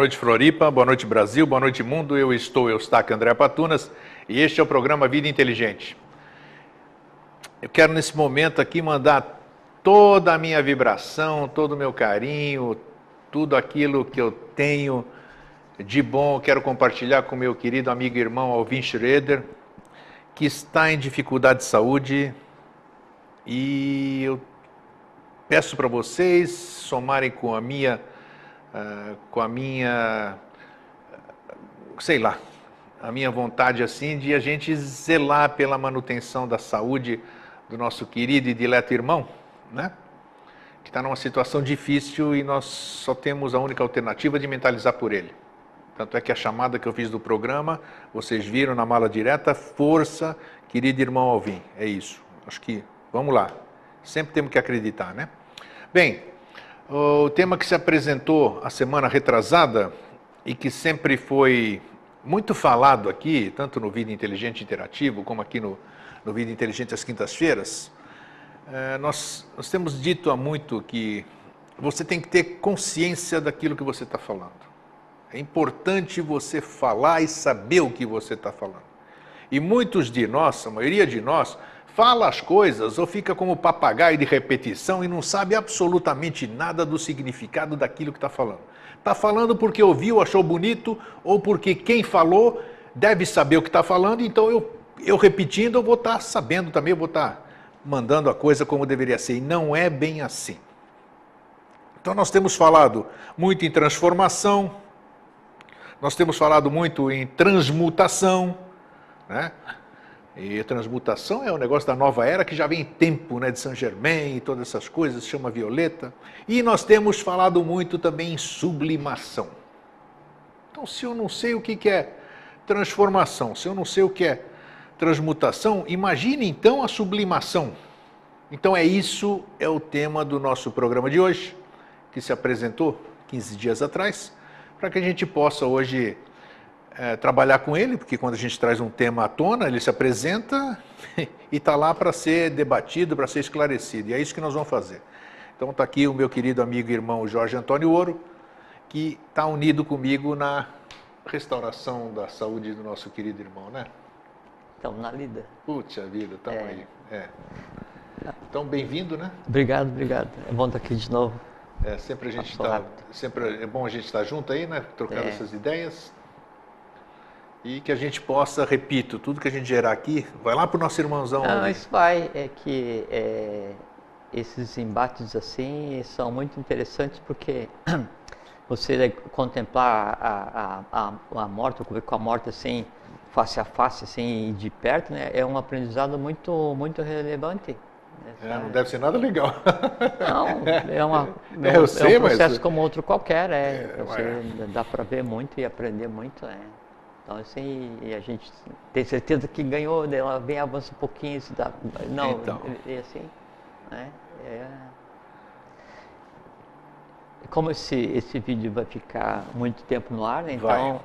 noite Floripa, boa noite Brasil, boa noite mundo. Eu estou Eustáquio André Patunas e este é o programa Vida Inteligente. Eu quero nesse momento aqui mandar toda a minha vibração, todo o meu carinho, tudo aquilo que eu tenho de bom, quero compartilhar com meu querido amigo e irmão Alvin Schroeder, que está em dificuldade de saúde, e eu peço para vocês somarem com a minha, sei lá, a minha vontade assim de a gente zelar pela manutenção da saúde do nosso querido e dileto irmão, né? Que está numa situação difícil e nós só temos a única alternativa de mentalizar por ele. Tanto é que a chamada que eu fiz do programa, vocês viram na mala direta, força, querido irmão Alvin, é isso. Acho que, vamos lá, sempre temos que acreditar, né? Bem, o tema que se apresentou a semana retrasada e que sempre foi muito falado aqui, tanto no Vida Inteligente Interativo, como aqui no Vida Inteligente às quintas-feiras, nós temos dito há muito que você tem que ter consciência daquilo que você está falando. É importante você falar e saber o que você está falando. E muitos de nós, a maioria de nós, fala as coisas ou fica como papagaio de repetição e não sabe absolutamente nada do significado daquilo que está falando. Está falando porque ouviu, achou bonito, ou porque quem falou deve saber o que está falando, então eu repetindo, eu vou estar sabendo também, eu vou estar mandando a coisa como deveria ser. E não é bem assim. Então nós temos falado muito em transformação, nós temos falado muito em transmutação, né? E a transmutação é um negócio da nova era que já vem em tempo, né, de Saint Germain e todas essas coisas, chama Violeta. E nós temos falado muito também em sublimação. Então, se eu não sei o que é transformação, se eu não sei o que é transmutação, imagine então a sublimação. Então isso é o tema do nosso programa de hoje, que se apresentou 15 dias atrás, para que a gente possa hoje trabalhar com ele, porque quando a gente traz um tema à tona, ele se apresenta e está lá para ser debatido, para ser esclarecido. E é isso que nós vamos fazer. Então está aqui o meu querido amigo e irmão Jorge Antônio Ouro, que está unido comigo na restauração da saúde do nosso querido irmão, né? Estamos na lida. Puxa vida, estamos aí. Então, bem-vindo, né? Obrigado, obrigado. É bom estar aqui de novo. Sempre a gente está, sempre é bom a gente estar junto aí, né? Trocando essas ideias. E que a gente possa, repito, tudo que a gente gerar aqui, vai lá para o nosso irmãozão. Não, isso vai, é que esses embates assim são muito interessantes porque você contemplar a morte, ou com a morte assim, face a face, assim, de perto, né, é um aprendizado muito, muito relevante. Não deve ser nada legal. Não, é um processo como outro qualquer, dá para ver muito e aprender muito, Então, assim, e a gente tem certeza que ganhou, ela vem, avança um pouquinho, então. assim, né? Como esse vídeo vai ficar muito tempo no ar, né? Então,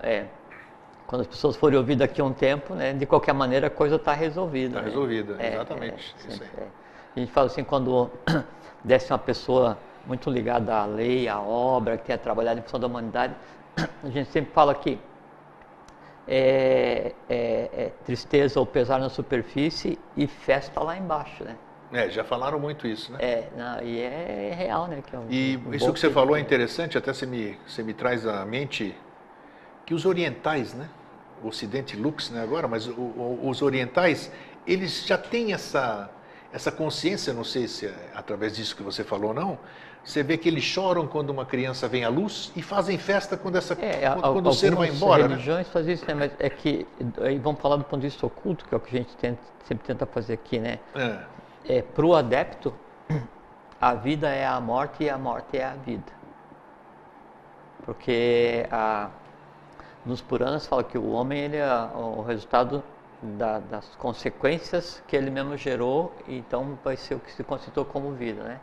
quando as pessoas forem ouvir daqui a um tempo, né, de qualquer maneira a coisa está resolvida. Está resolvida, exatamente. Isso aí. A gente fala assim, quando desce uma pessoa muito ligada à lei, à obra, que tenha trabalhado em função da humanidade, a gente sempre fala que tristeza ou pesar na superfície e festa lá embaixo, né? Já falaram muito isso, né? E é real, né? E isso que você falou é interessante, até você me traz à mente que os orientais, né? O Ocidente Lux, né, agora, mas os orientais, eles já têm essa consciência, não sei se é através disso que você falou ou não, você vê que eles choram quando uma criança vem à luz e fazem festa quando quando o ser vai embora, né? Religiões fazem isso, né? Mas é que, aí vamos falar do ponto de vista oculto, que é o que a gente sempre tenta fazer aqui, né? Para o adepto, a vida é a morte e a morte é a vida. Porque nos Puranas fala que o homem ele é o resultado das consequências que ele mesmo gerou, então vai ser o que se conceitou como vida, né?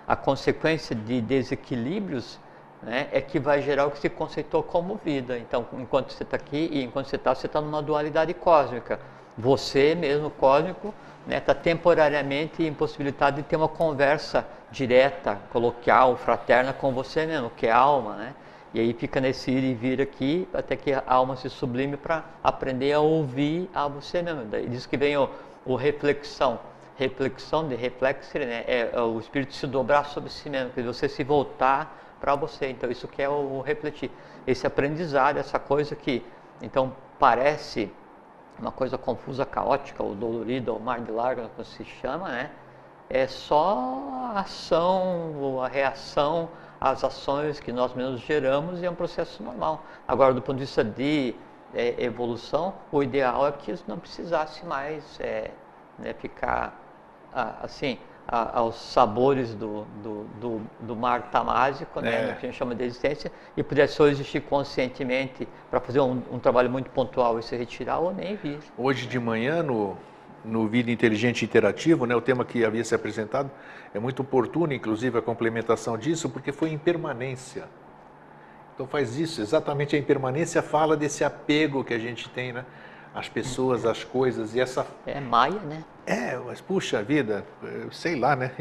A consequência de desequilíbrios, né, é que vai gerar o que se conceitou como vida. Então, enquanto você está aqui e enquanto você está numa dualidade cósmica. Você mesmo, cósmico, está temporariamente impossibilitado de ter uma conversa direta, coloquial, fraterna com você mesmo, que é a alma, né? E aí fica nesse ir e vir aqui, até que a alma se sublime para aprender a ouvir a você mesmo. Daí diz que vem o reflexão. Reflexão de reflexir, né? É o espírito se dobrar sobre si mesmo, que você se voltar para você. Então isso que é o refletir. Esse aprendizado, essa coisa que então parece uma coisa confusa, caótica, ou dolorida, ou mar de larga, como se chama, né? É só a ação ou a reação às ações que nós mesmos geramos e é um processo normal. Agora, do ponto de vista de evolução, o ideal é que isso não precisasse mais né, ficar assim, aos sabores do mar tamásico, né, que a gente chama de existência, e pudesse só existir conscientemente para fazer um trabalho muito pontual e se retirar ou nem vir. Hoje de manhã, no Vida Inteligente Interativo, né, o tema que havia se apresentado, é muito oportuno, inclusive, a complementação disso, porque foi impermanência. Então faz isso, exatamente a impermanência fala desse apego que a gente tem, né? As pessoas, as coisas e essa... É maia, né? Mas puxa vida, sei lá, né?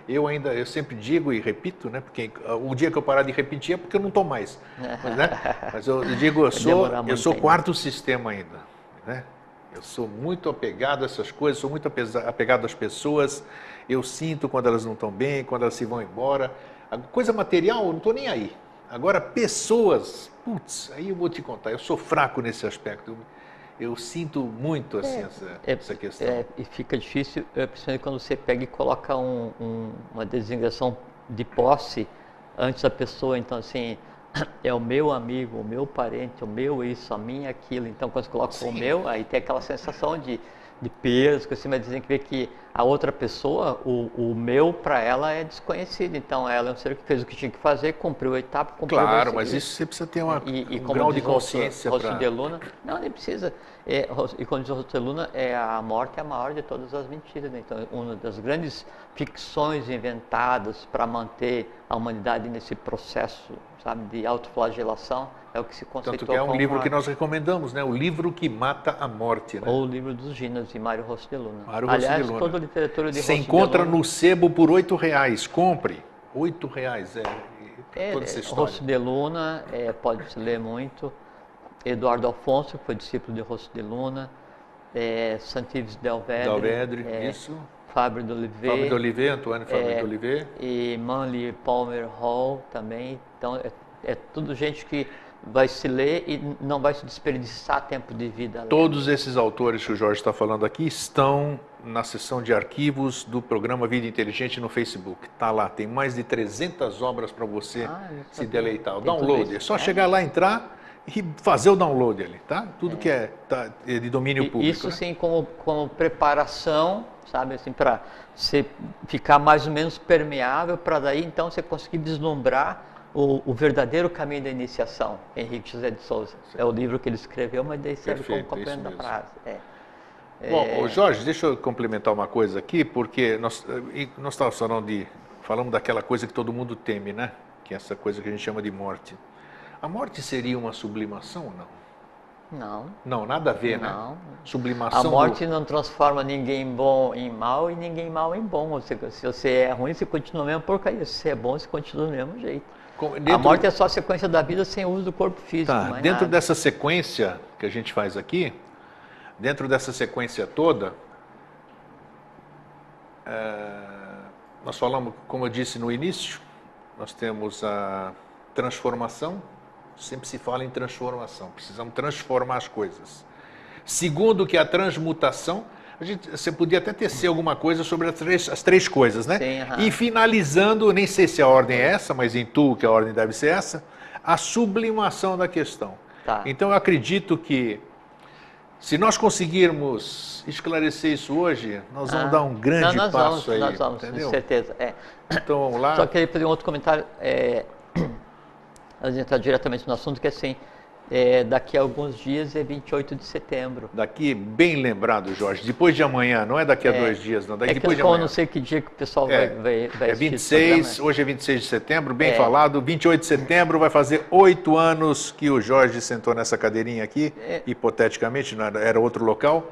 Eu sempre digo e repito, né? Porque o dia que eu parar de repetir é porque eu não estou mais. Mas eu digo, eu sou quarto sistema ainda, né? Eu sou muito apegado a essas coisas, sou muito apegado às pessoas, eu sinto quando elas não estão bem, quando elas se vão embora. A coisa material, eu não estou nem aí. Agora, pessoas, putz, aí eu vou te contar, eu sou fraco nesse aspecto. Eu sinto muito assim, essa questão. E fica difícil, principalmente quando você pega e coloca uma designação de posse antes da pessoa. Então, assim, é o meu amigo, o meu parente, o meu isso, a minha aquilo. Então, quando você coloca o meu, aí tem aquela sensação de peso, que você vai dizer que a outra pessoa, o meu para ela é desconhecido. Então, ela é um ser que fez o que tinha que fazer, cumpriu a etapa, cumpriu a Claro, mas isso você precisa ter um grau de consciência para... Rossi de Luna, não, nem precisa. E quando diz Rossi de Luna, a morte é a maior de todas as mentiras. Né? Então, uma das grandes ficções inventadas para manter a humanidade nesse processo, sabe, de autoflagelação, é o que se conceitua. Tanto que é um livro que nós recomendamos, né? O livro que mata a morte. Né? Ou o livro dos Ginas, de Mário Rossi de Luna. Aliás, toda a literatura de Rossi de Luna... Você encontra no sebo por R$8. Compre. R$8, toda essa história. Rossi de Luna, pode-se ler muito. Eduardo Afonso, que foi discípulo de Rossi de Luna. Santives Delvedre. Isso. Fábio de Oliveira. Antônio Fábio de Oliveira. E Manly Palmer Hall também. Então, é tudo gente que vai se ler e não vai se desperdiçar tempo de vida. Todos esses autores que o Jorge está falando aqui estão na seção de arquivos do programa Vida Inteligente no Facebook. Está lá, tem mais de 300 obras para você se deleitar. O download, é só chegar lá, entrar e fazer o download ali, tá? Tudo que é de domínio público. Isso sim, como preparação, sabe, assim, para você ficar mais ou menos permeável, para daí então você conseguir vislumbrar o verdadeiro caminho da iniciação. Henrique José de Souza. É o livro que ele escreveu, mas daí serve como complemento da frase. Bom, Jorge, deixa eu complementar uma coisa aqui, porque nós estávamos falando daquela coisa que todo mundo teme, né? Que é essa coisa que a gente chama de morte. A morte seria uma sublimação ou não? Não. Não, nada a ver, não. Né? Sublimação. A morte não transforma ninguém bom em mal e ninguém mal em bom. Se você é ruim, você continua a mesma porcaria. Se você é bom, você continua do mesmo jeito. A morte é só a sequência da vida sem o uso do corpo físico. Dentro dessa sequência que a gente faz aqui, dentro dessa sequência toda, nós falamos, como eu disse no início, nós temos a transformação. Sempre se fala em transformação, precisamos transformar as coisas. Segundo, que a transmutação, você podia até tecer alguma coisa sobre as três coisas, né? Sim, E finalizando, nem sei se a ordem é essa, mas intuo que a ordem deve ser essa, a sublimação da questão. Então eu acredito que se nós conseguirmos esclarecer isso hoje, nós vamos dar um grande passo aí. Nós vamos, entendeu? Com certeza. Então vamos lá. Só queria fazer um outro comentário. Antes de entrar diretamente no assunto, que assim, daqui a alguns dias é 28 de setembro. Daqui, bem lembrado, Jorge, depois de amanhã, não é daqui a 2 dias, não, depois de amanhã. Eu não sei que dia que o pessoal vai assistir 26, hoje é 26 de setembro, bem falado, 28 de setembro vai fazer 8 anos que o Jorge sentou nessa cadeirinha aqui, hipoteticamente, não era outro local,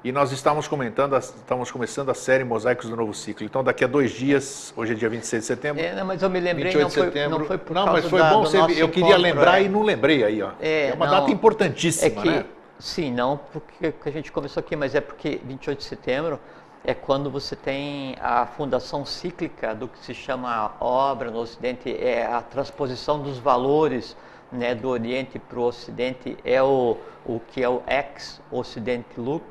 E nós estamos começando a série Mosaicos do Novo Ciclo. Então, daqui a 2 dias, hoje é dia 26 de setembro. Não, mas eu me lembrei, 28 não de foi, setembro. não foi por não, causa mas foi bom, eu queria lembrar e não lembrei aí, ó. É uma data importantíssima, né? Sim, não porque a gente começou aqui, mas é porque 28 de setembro é quando você tem a fundação cíclica do que se chama obra no Ocidente, é a transposição dos valores, né, do Oriente para o Ocidente, é o que é o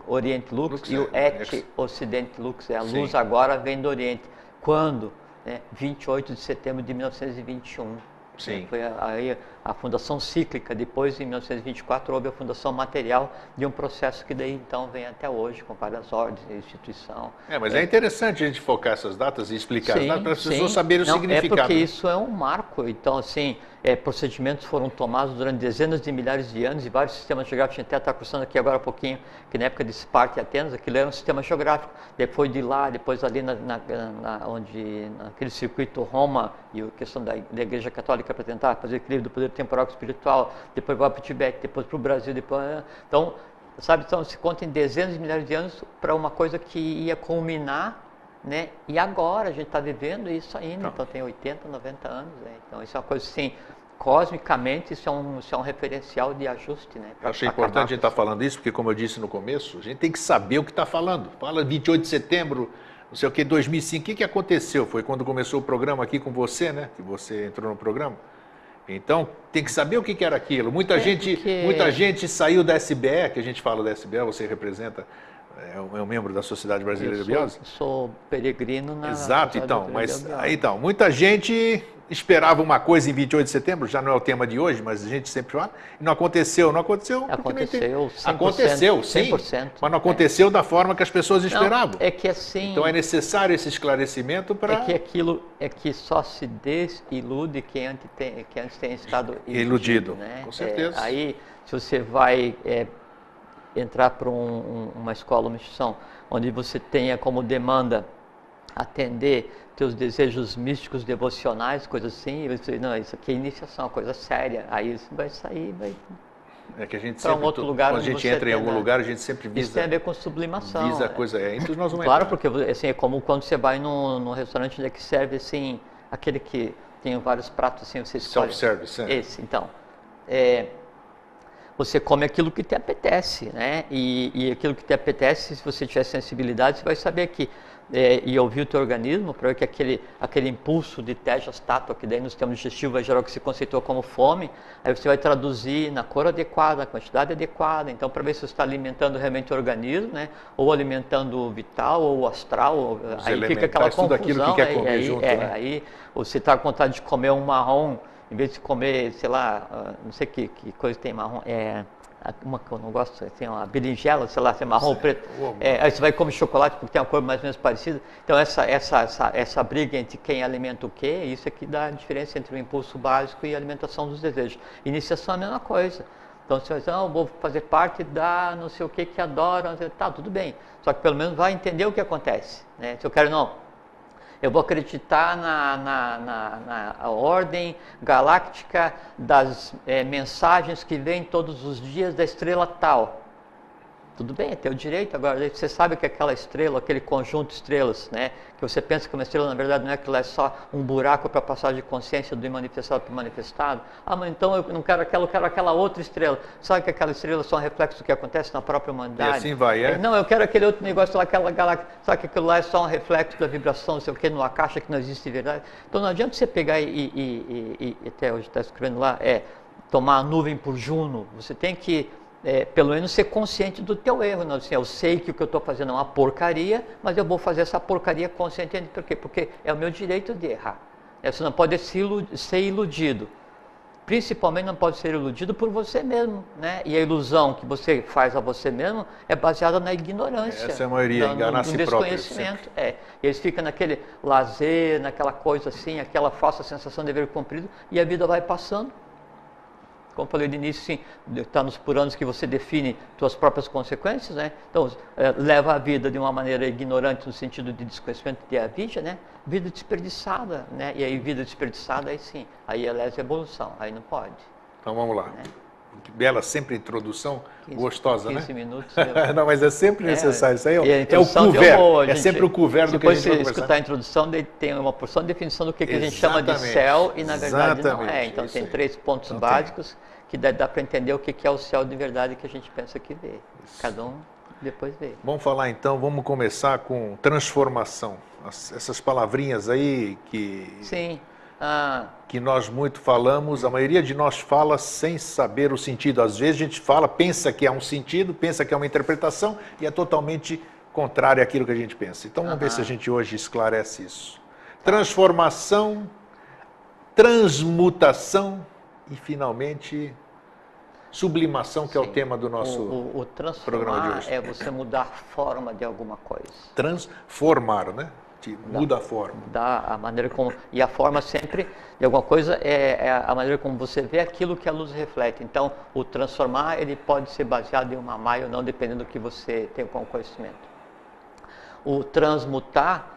Oriente Lux, e o Et Ocidente Lux, a luz agora vem do Oriente. Quando? 28 de setembro de 1921. Sim. Foi aí a fundação cíclica. Depois, em 1924, houve a fundação material de um processo que daí então vem até hoje, com várias ordens e instituição. Mas é interessante a gente focar essas datas e explicar as datas para as pessoas saberem o significado. É porque isso é um marco. Então, assim, procedimentos foram tomados durante dezenas de milhares de anos e vários sistemas geográficos. A gente até está cursando aqui agora há pouquinho, que na época de Esparta e Atenas, aquilo era um sistema geográfico. Depois de lá, depois ali naquele circuito Roma e a questão da Igreja Católica para tentar fazer equilíbrio do poder temporal com espiritual, depois vai para o Tibete, depois para o Brasil, depois... Então, sabe, então se conta em dezenas de milhares de anos para uma coisa que ia culminar, né? E agora a gente está vivendo isso ainda, então tem 80, 90 anos, né? Então isso é uma coisa assim, cosmicamente isso é um referencial de ajuste, né? Eu achei importante a gente estar falando isso, porque como eu disse no começo, a gente tem que saber o que está falando. Fala 28 de setembro, não sei o que, 2005, o que aconteceu? Foi quando começou o programa aqui com você, né? Que você entrou no programa. Então, tem que saber o que era aquilo. Muita gente saiu da SBE, que a gente fala da SBE, você representa, é um membro da Sociedade Brasileira de Biose. Eu sou peregrino na... Exato, então, mas aí então, muita gente esperava uma coisa em 28 de setembro, já não é o tema de hoje, mas a gente sempre fala, e não aconteceu. Aconteceu, 100%, aconteceu, sim, 100%, mas não aconteceu da forma que as pessoas esperavam. É que assim... Então é necessário esse esclarecimento para... É que aquilo é que só se desilude quem antes tem estado iludido, né? Com certeza. Aí, se você vai entrar para uma escola, uma instituição, onde você tenha como demanda atender teus desejos místicos, devocionais, coisas assim, você, não, isso aqui é iniciação, uma coisa séria, aí você vai sair, vai... É que a gente sempre, outro lugar, quando a gente entra em algum lugar, a gente sempre visa... Isso tem a ver com sublimação. Visa a coisa, entre nós não claro, porque assim, é como quando você vai num restaurante onde é que serve, assim, aquele que tem vários pratos, assim, você escolhe. Self-service, Esse, então. Você come aquilo que te apetece, né? E aquilo que te apetece, se você tiver sensibilidade, você vai saber que... e ouvir o teu organismo, para ver que aquele impulso de tejas tato, que daí no sistema digestivo vai gerar o que se conceitua como fome, aí você vai traduzir na cor adequada, na quantidade adequada, então para ver se você está alimentando realmente o organismo, né? Ou alimentando o vital, ou o astral, aí fica aquela confusão, tudo aquilo que quer comer junto, né? Aí você está com vontade de comer um marrom, em vez de comer, sei lá, não sei que coisa tem marrom, uma que eu não gosto, assim, uma berinjela, sei lá, se é marrom ou preto. Aí você vai comer chocolate porque tem uma cor mais ou menos parecida. Então essa briga entre quem alimenta o quê, isso é que dá a diferença entre o impulso básico e a alimentação dos desejos. Iniciação é a mesma coisa. Então você vai dizer, eu vou fazer parte da não sei o que adoram, tá, tudo bem. Só que pelo menos vai entender o que acontece, né? Se eu quero, não, eu vou acreditar na ordem galáctica das mensagens que vêm todos os dias da estrela tal. Tudo bem, é teu direito. Agora, você sabe que aquela estrela, aquele conjunto de estrelas, né, que você pensa que uma estrela, na verdade, não é aquilo, é só um buraco para passar de consciência do imanifestado para o manifestado. Mas então eu não quero aquela, eu quero aquela outra estrela. Sabe que aquela estrela só é um reflexo do que acontece na própria humanidade? E assim vai, Não, eu quero aquele outro negócio lá, aquela galáxia. Sabe que aquilo lá é só um reflexo da vibração, não sei o que, numa caixa que não existe verdade. Então não adianta você pegar e até hoje está escrevendo lá, tomar a nuvem por Juno. Você tem que pelo menos ser consciente do teu erro, não? Assim, eu sei que o que eu estou fazendo é uma porcaria, mas eu vou fazer essa porcaria consciente. Por quê? Porque é o meu direito de errar. Você não pode ser iludido. Principalmente não pode ser iludido por você mesmo, né? E a ilusão que você faz a você mesmo é baseada na ignorância. Essa é a maioria, enganar a si próprio. Desconhecimento. E eles ficam naquele lazer, naquela coisa assim, aquela falsa sensação de dever cumprido, e a vida vai passando. Como eu falei no início, sim, está nos por anos que você define suas próprias consequências, né? Então, leva a vida de uma maneira ignorante, no sentido de desconhecimento de avidia, né? Vida desperdiçada, né? E aí, vida desperdiçada, aí sim, aí é lesa evolução, aí não pode. Então, vamos lá. Né? Que bela sempre introdução, 15, gostosa, 15 né? minutos. Não, mas é sempre necessário. Isso aí é o introdução couvert. boa, É sempre o couvert do que a gente vai Depois, se escutar a introdução, tem uma porção de definição do que a gente chama de Exatamente. céu e, na verdade, não é. Exatamente. Então, Isso tem aí. 3 pontos Então, básicos que dá para entender o que é o céu de verdade que a gente pensa que vê. Cada um depois vê. Vamos falar então, vamos começar com transformação. Essas palavrinhas aí Sim. que nós muito falamos, a maioria de nós fala sem saber o sentido. Às vezes a gente fala, pensa que é um sentido, pensa que é uma interpretação e é totalmente contrário àquilo que a gente pensa. Então vamos ver se a gente hoje esclarece isso. Transformação, transmutação e finalmente sublimação, que é o tema do nosso O programa de transformar hoje. é você mudar a forma de alguma coisa. Transformar, né? Muda a forma. A maneira como, e a forma sempre de alguma coisa é a maneira como você vê aquilo que a luz reflete. Então, o transformar ele pode ser baseado em uma maia ou não, dependendo do que você tem como conhecimento. O transmutar,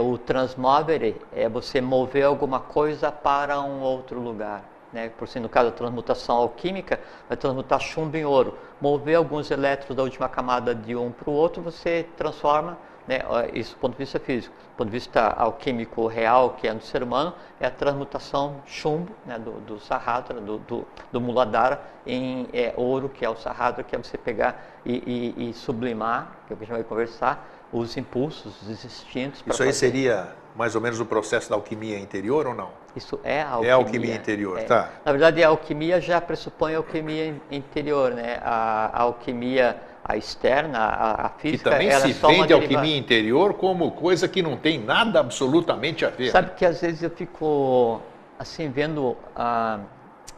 o transmovere, é você mover alguma coisa para um outro lugar. Né? Por si, no caso da transmutação alquímica, vai transmutar chumbo em ouro. Mover alguns elétrons da última camada de um para o outro, você transforma. Né? Isso do ponto de vista físico. Do ponto de vista alquímico real, que é no ser humano, é a transmutação chumbo, né? do Sahasrara, do Muladhara, em ouro, que é o Sahasrara, que é você pegar e sublimar, que é o que a gente vai conversar, os impulsos, os instintos. Isso aí seria mais ou menos o processo da alquimia interior ou não? Isso é a alquimia. É a alquimia interior, tá. Na verdade, a alquimia já pressupõe a alquimia interior, né? A alquimia externa, a física, e também ela se é só uma vende a alquimia interior como coisa que não tem nada absolutamente a ver. Sabe que às vezes eu fico assim vendo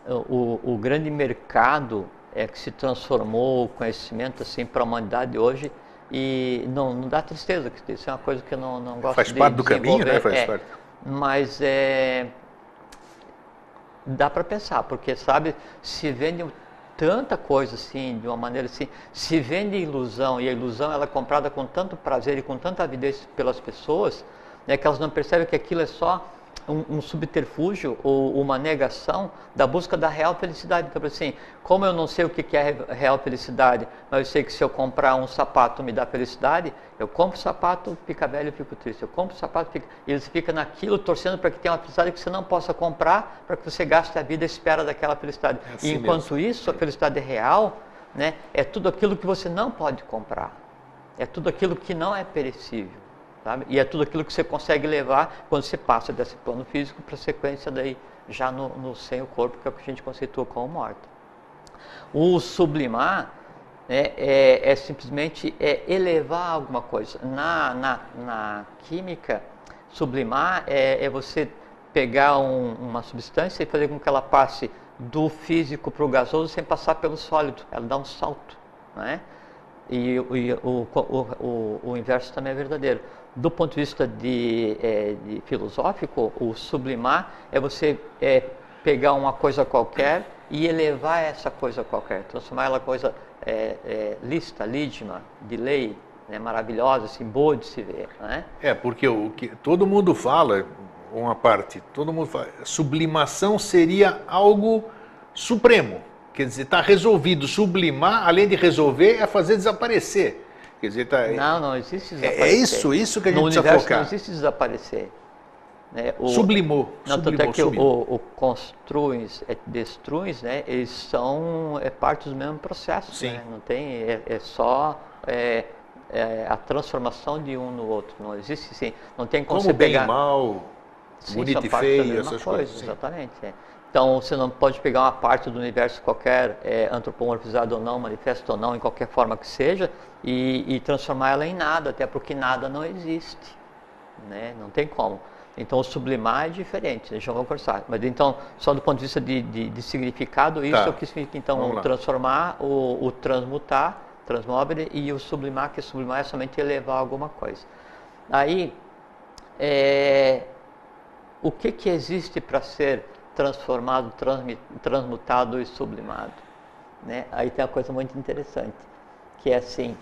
o grande mercado que se transformou o conhecimento assim para a humanidade hoje e não dá tristeza, que isso é uma coisa que eu não gosto de desenvolver. Faz parte do caminho, né? Faz parte. Mas dá para pensar, porque sabe, se vende tanta coisa assim, de uma maneira assim, se vende ilusão, e a ilusão ela é comprada com tanto prazer e com tanta avidez pelas pessoas, né, que elas não percebem que aquilo é só um subterfúgio ou uma negação da busca da real felicidade. Então, assim, como eu não sei o que é real felicidade, mas eu sei que se eu comprar um sapato me dá felicidade, eu compro o sapato, fica velho, eu fico triste. Eu compro o sapato, e você fica naquilo, torcendo para que tenha uma felicidade que você não possa comprar, para que você gaste a vida à espera daquela felicidade. É assim e enquanto mesmo. isso, a felicidade real, né, é tudo aquilo que você não pode comprar. É tudo aquilo que não é perecível. Sabe? E é tudo aquilo que você consegue levar quando você passa desse plano físico para a sequência daí já no sem o corpo, que é o que a gente conceitua como morte. O sublimar é simplesmente elevar alguma coisa. Na química, sublimar é você pegar uma substância e fazer com que ela passe do físico para o gasoso sem passar pelo sólido. Ela dá um salto, né? E o inverso também é verdadeiro. Do ponto de vista de filosófico, o sublimar é você pegar uma coisa qualquer e elevar essa coisa qualquer, transformar ela em coisa lídima, de lei, né, maravilhosa, assim, boa de se ver. Né? Porque o que todo mundo fala, uma parte, todo mundo fala, sublimação seria algo supremo. Quer dizer, está resolvido. Sublimar, além de resolver, é fazer desaparecer. Quer dizer, não existe desaparecer. É isso que a gente no precisa universo focar. não existe desaparecer. Né? Sublimou. Tanto é que o construis e destruis, né? Eles são parte do mesmo processo. Sim. Né? Não tem, só a transformação de um no outro. Não existe, sim. Não tem como você bem pegar... e mal, bonito e feio, essas coisas. Exatamente. Então, você não pode pegar uma parte do universo qualquer, antropomorfizado ou não, manifesto ou não, em qualquer forma que seja, e transformar ela em nada, até porque nada não existe. Né? Não tem como. Então, o sublimar é diferente, deixa eu conversar. Mas, então, só do ponto de vista de significado, isso é o que significa, então, o transformar, o transmutar, transmovere, e o sublimar, que sublimar é somente elevar alguma coisa. Aí, o que existe para ser transformado, transmutado e sublimado? Né? Aí tem uma coisa muito interessante, que é assim,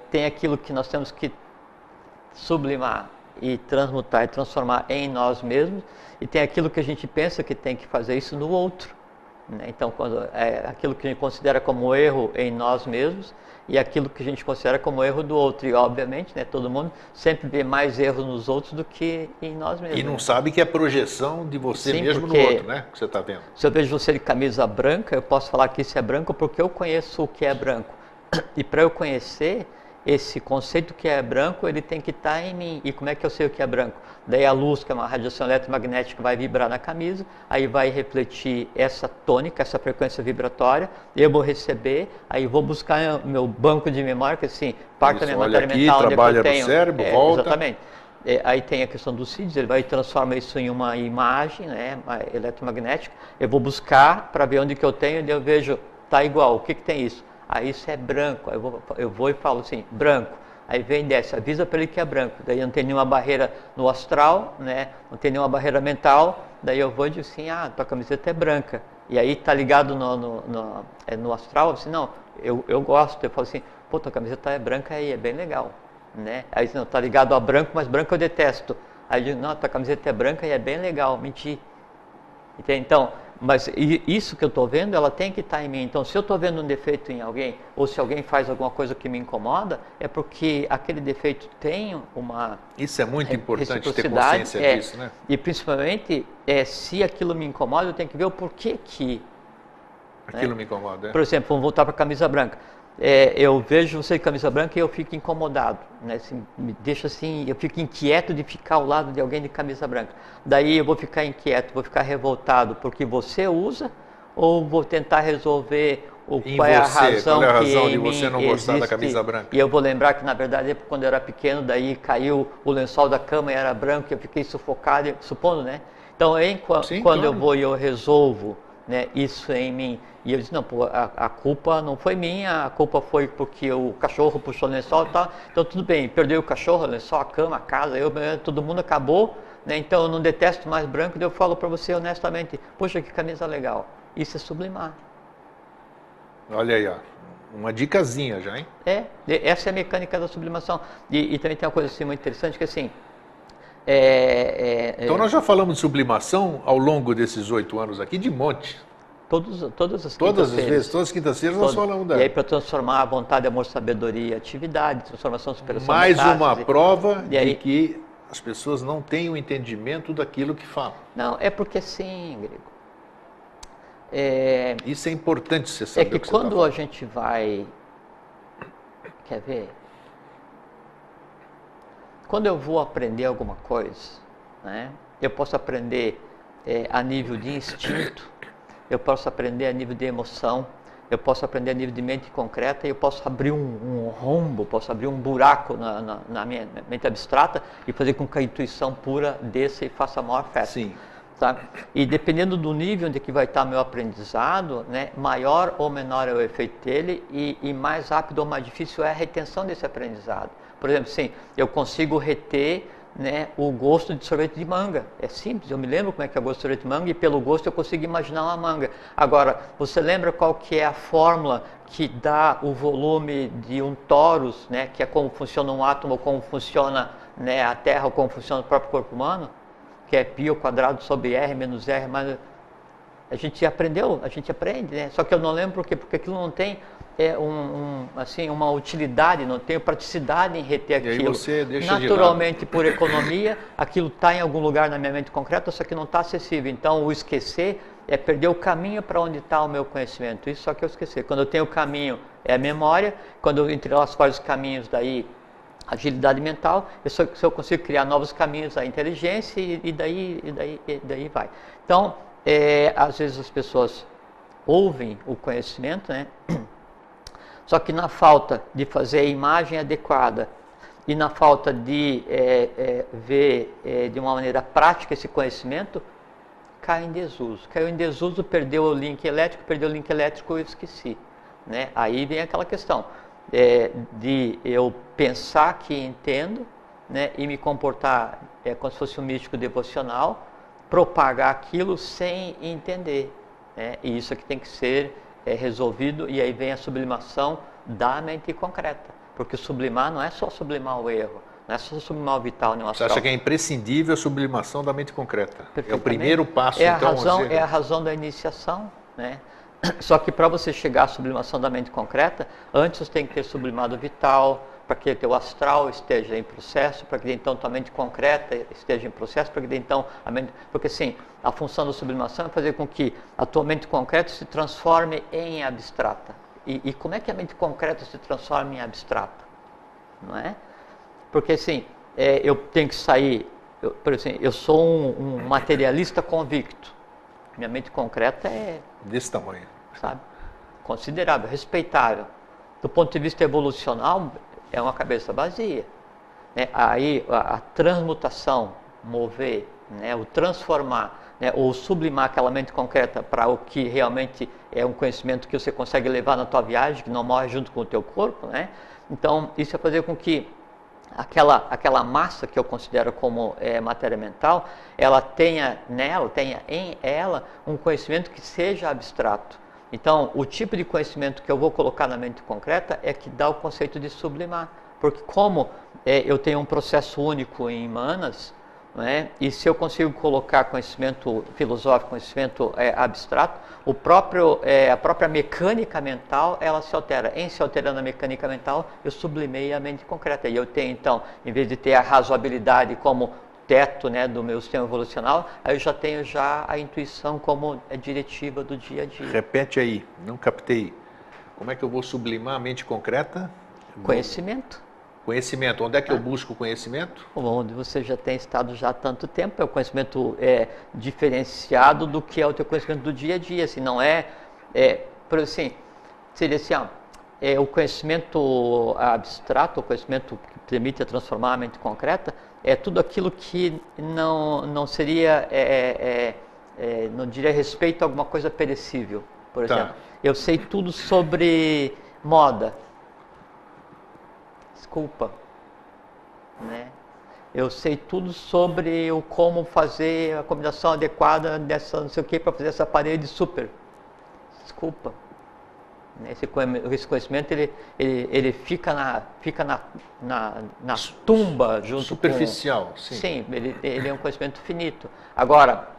tem aquilo que nós temos que sublimar e transmutar e transformar em nós mesmos, e tem aquilo que a gente pensa que tem que fazer isso no outro. né? Então, quando é aquilo que a gente considera como erro em nós mesmos e aquilo que a gente considera como erro do outro. E, obviamente, né, todo mundo sempre vê mais erros nos outros do que em nós mesmos. E não né? sabe que é projeção de você Sim, mesmo no porque outro, né? Que você está vendo. Se eu vejo você de camisa branca, eu posso falar que isso é branco porque eu conheço o que é branco. E para eu conhecer esse conceito que é branco, ele tem que estar em mim. E como é que eu sei o que é branco? Daí a luz, que é uma radiação eletromagnética, vai vibrar na camisa, aí vai refletir essa tônica, essa frequência vibratória, eu vou receber, aí vou buscar meu banco de memória, que assim, parte da minha matéria mental, onde trabalha eu tenho, no cérebro, volta. Exatamente. Aí tem a questão dos CIDs, ele vai transformar isso em uma imagem, né, eletromagnética, eu vou buscar para ver onde que eu tenho, e eu vejo, tá igual, o que tem isso? Aí isso é branco, aí eu vou e falo assim, branco. Aí vem e desce, avisa para ele que é branco. Daí não tem nenhuma barreira no astral, né? Não tem nenhuma barreira mental. Daí eu vou e digo assim, tua camiseta é branca. E aí tá ligado no astral, assim, não, eu gosto. Eu falo assim, tua camiseta é branca aí, é bem legal. Né? Aí não, tá ligado a branco, mas branco eu detesto. Aí eu digo, não, tua camiseta é branca e é bem legal, mentir. Entende? Então, mas isso que eu estou vendo, ela tem que estar em mim. Então, se eu estou vendo um defeito em alguém, ou se alguém faz alguma coisa que me incomoda, é porque aquele defeito tem uma Isso é muito importante ter consciência disso, né? E principalmente, se aquilo me incomoda, eu tenho que ver o porquê que... Aquilo me incomoda, Por exemplo, vamos voltar para a camisa branca. Eu vejo você de camisa branca e eu fico incomodado, né? Assim, me deixa assim, eu fico inquieto de ficar ao lado de alguém de camisa branca. Daí eu vou ficar inquieto, vou ficar revoltado porque você usa, ou vou tentar resolver qual é a razão de você não gostar da camisa branca. E eu vou lembrar que na verdade quando eu era pequeno, daí caiu o lençol da cama e era branco, eu fiquei sufocado, supondo, né? Então quando eu vou e eu resolvo, né, isso em mim, e eu disse, não, pô, a culpa não foi minha, a culpa foi porque o cachorro puxou o lençol e tal, então tudo bem, perdeu o cachorro, o lençol, a cama, a casa, todo mundo acabou, né, então eu não detesto mais branco, eu falo para você honestamente, poxa, que camisa legal, isso é sublimar. Olha aí, ó, uma dicasinha já, hein? Essa é a mecânica da sublimação, e também tem uma coisa assim muito interessante, que assim, então nós já falamos de sublimação ao longo desses 8 anos aqui, de monte. Todas as quintas-feiras nós falamos dela. E aí para transformar a vontade, amor, sabedoria, atividade, transformação, superação. Mais uma prova de que as pessoas não têm o entendimento daquilo que falam. Não, é porque sim, Grego. Isso é importante você saber. É que quando a gente vai... Quer ver? Quando eu vou aprender alguma coisa, né, eu posso aprender a nível de instinto, eu posso aprender a nível de emoção, eu posso aprender a nível de mente concreta, e eu posso abrir um rombo, posso abrir um buraco na minha mente abstrata e fazer com que a intuição pura desça e faça a maior festa. Sim. Tá? E dependendo do nível onde que vai estar meu aprendizado, né, maior ou menor é o efeito dele, e mais rápido ou mais difícil é a retenção desse aprendizado. Por exemplo, sim, eu consigo reter, né, o gosto de sorvete de manga. É simples, eu me lembro como é que é o gosto de sorvete de manga, e pelo gosto eu consigo imaginar uma manga. Agora, você lembra qual que é a fórmula que dá o volume de um torus, né, que é como funciona um átomo, como funciona, né, a Terra, ou como funciona o próprio corpo humano? Que é π ao quadrado sobre r menos r, mas a gente aprendeu, a gente aprende, né? Só que eu não lembro por quê, porque aquilo não tem assim, uma utilidade, não tem praticidade em reter aquilo. E aí você deixa naturalmente, por economia, aquilo está em algum lugar na minha mente concreta, só que não está acessível. Então, o esquecer é perder o caminho para onde está o meu conhecimento. Isso só que eu esquecer. Quando eu tenho o caminho, é a memória. Quando eu entrelaço vários caminhos, daí agilidade mental. Se eu consigo criar novos caminhos, a inteligência, e daí vai. Então, às vezes as pessoas ouvem o conhecimento, né? Só que na falta de fazer a imagem adequada e na falta de ver de uma maneira prática esse conhecimento, cai em desuso. Caiu em desuso, perdeu o link elétrico, eu esqueci. Né? Aí vem aquela questão de eu pensar que entendo, né, e me comportar como se fosse um místico devocional, propagar aquilo sem entender. Né? E isso aqui tem que ser resolvido, e aí vem a sublimação da mente concreta. Porque sublimar não é só sublimar o erro, não é só sublimar o vital, nem o astral. Você acha que é imprescindível a sublimação da mente concreta? É o primeiro passo, então. É a razão da iniciação, né? Só que para você chegar à sublimação da mente concreta, antes você tem que ter sublimado o vital, para que o teu astral esteja em processo, para que então tua mente concreta esteja em processo, para que então a mente... Porque assim, a função da sublimação é fazer com que a tua mente concreta se transforme em abstrata. E como é que a mente concreta se transforma em abstrata? Não é? Porque assim, eu tenho que sair... Por exemplo, eu sou um materialista convicto. Minha mente concreta é... Desse tamanho. Sabe? Considerável, respeitável. Do ponto de vista evolucional, é uma cabeça vazia. Né? Aí a transmutação, mover, né? O transformar, né? Ou sublimar aquela mente concreta para o que realmente é um conhecimento que você consegue levar na tua viagem, que não morre junto com o teu corpo, né? Então, isso é fazer com que aquela massa que eu considero como matéria mental, ela tenha em ela um conhecimento que seja abstrato. Então, o tipo de conhecimento que eu vou colocar na mente concreta é que dá o conceito de sublimar. Porque como eu tenho um processo único em Manas, né, e se eu consigo colocar conhecimento filosófico, conhecimento abstrato, a própria mecânica mental, ela se altera. Em se alterando a mecânica mental, eu sublimei a mente concreta. E eu tenho, então, em vez de ter a razoabilidade como teto, né, do meu sistema evolucional, aí eu já tenho a intuição como diretiva do dia a dia. Repete aí, não captei. Como é que eu vou sublimar a mente concreta? Conhecimento. Conhecimento. Onde é que eu busco conhecimento? Onde você já tem estado já há tanto tempo, é o conhecimento diferenciado do que é o teu conhecimento do dia a dia. Assim, não por assim, seria assim, o conhecimento abstrato, o conhecimento que permite transformar a mente concreta, é tudo aquilo que não seria, não diria respeito a alguma coisa perecível. Por exemplo, eu sei tudo sobre moda. Desculpa, né? Eu sei tudo sobre como fazer a combinação adequada dessa não sei o que para fazer essa parede super. Desculpa. Esse conhecimento ele fica na tumba junto superficial, com... sim. Sim, ele é um conhecimento finito. Agora,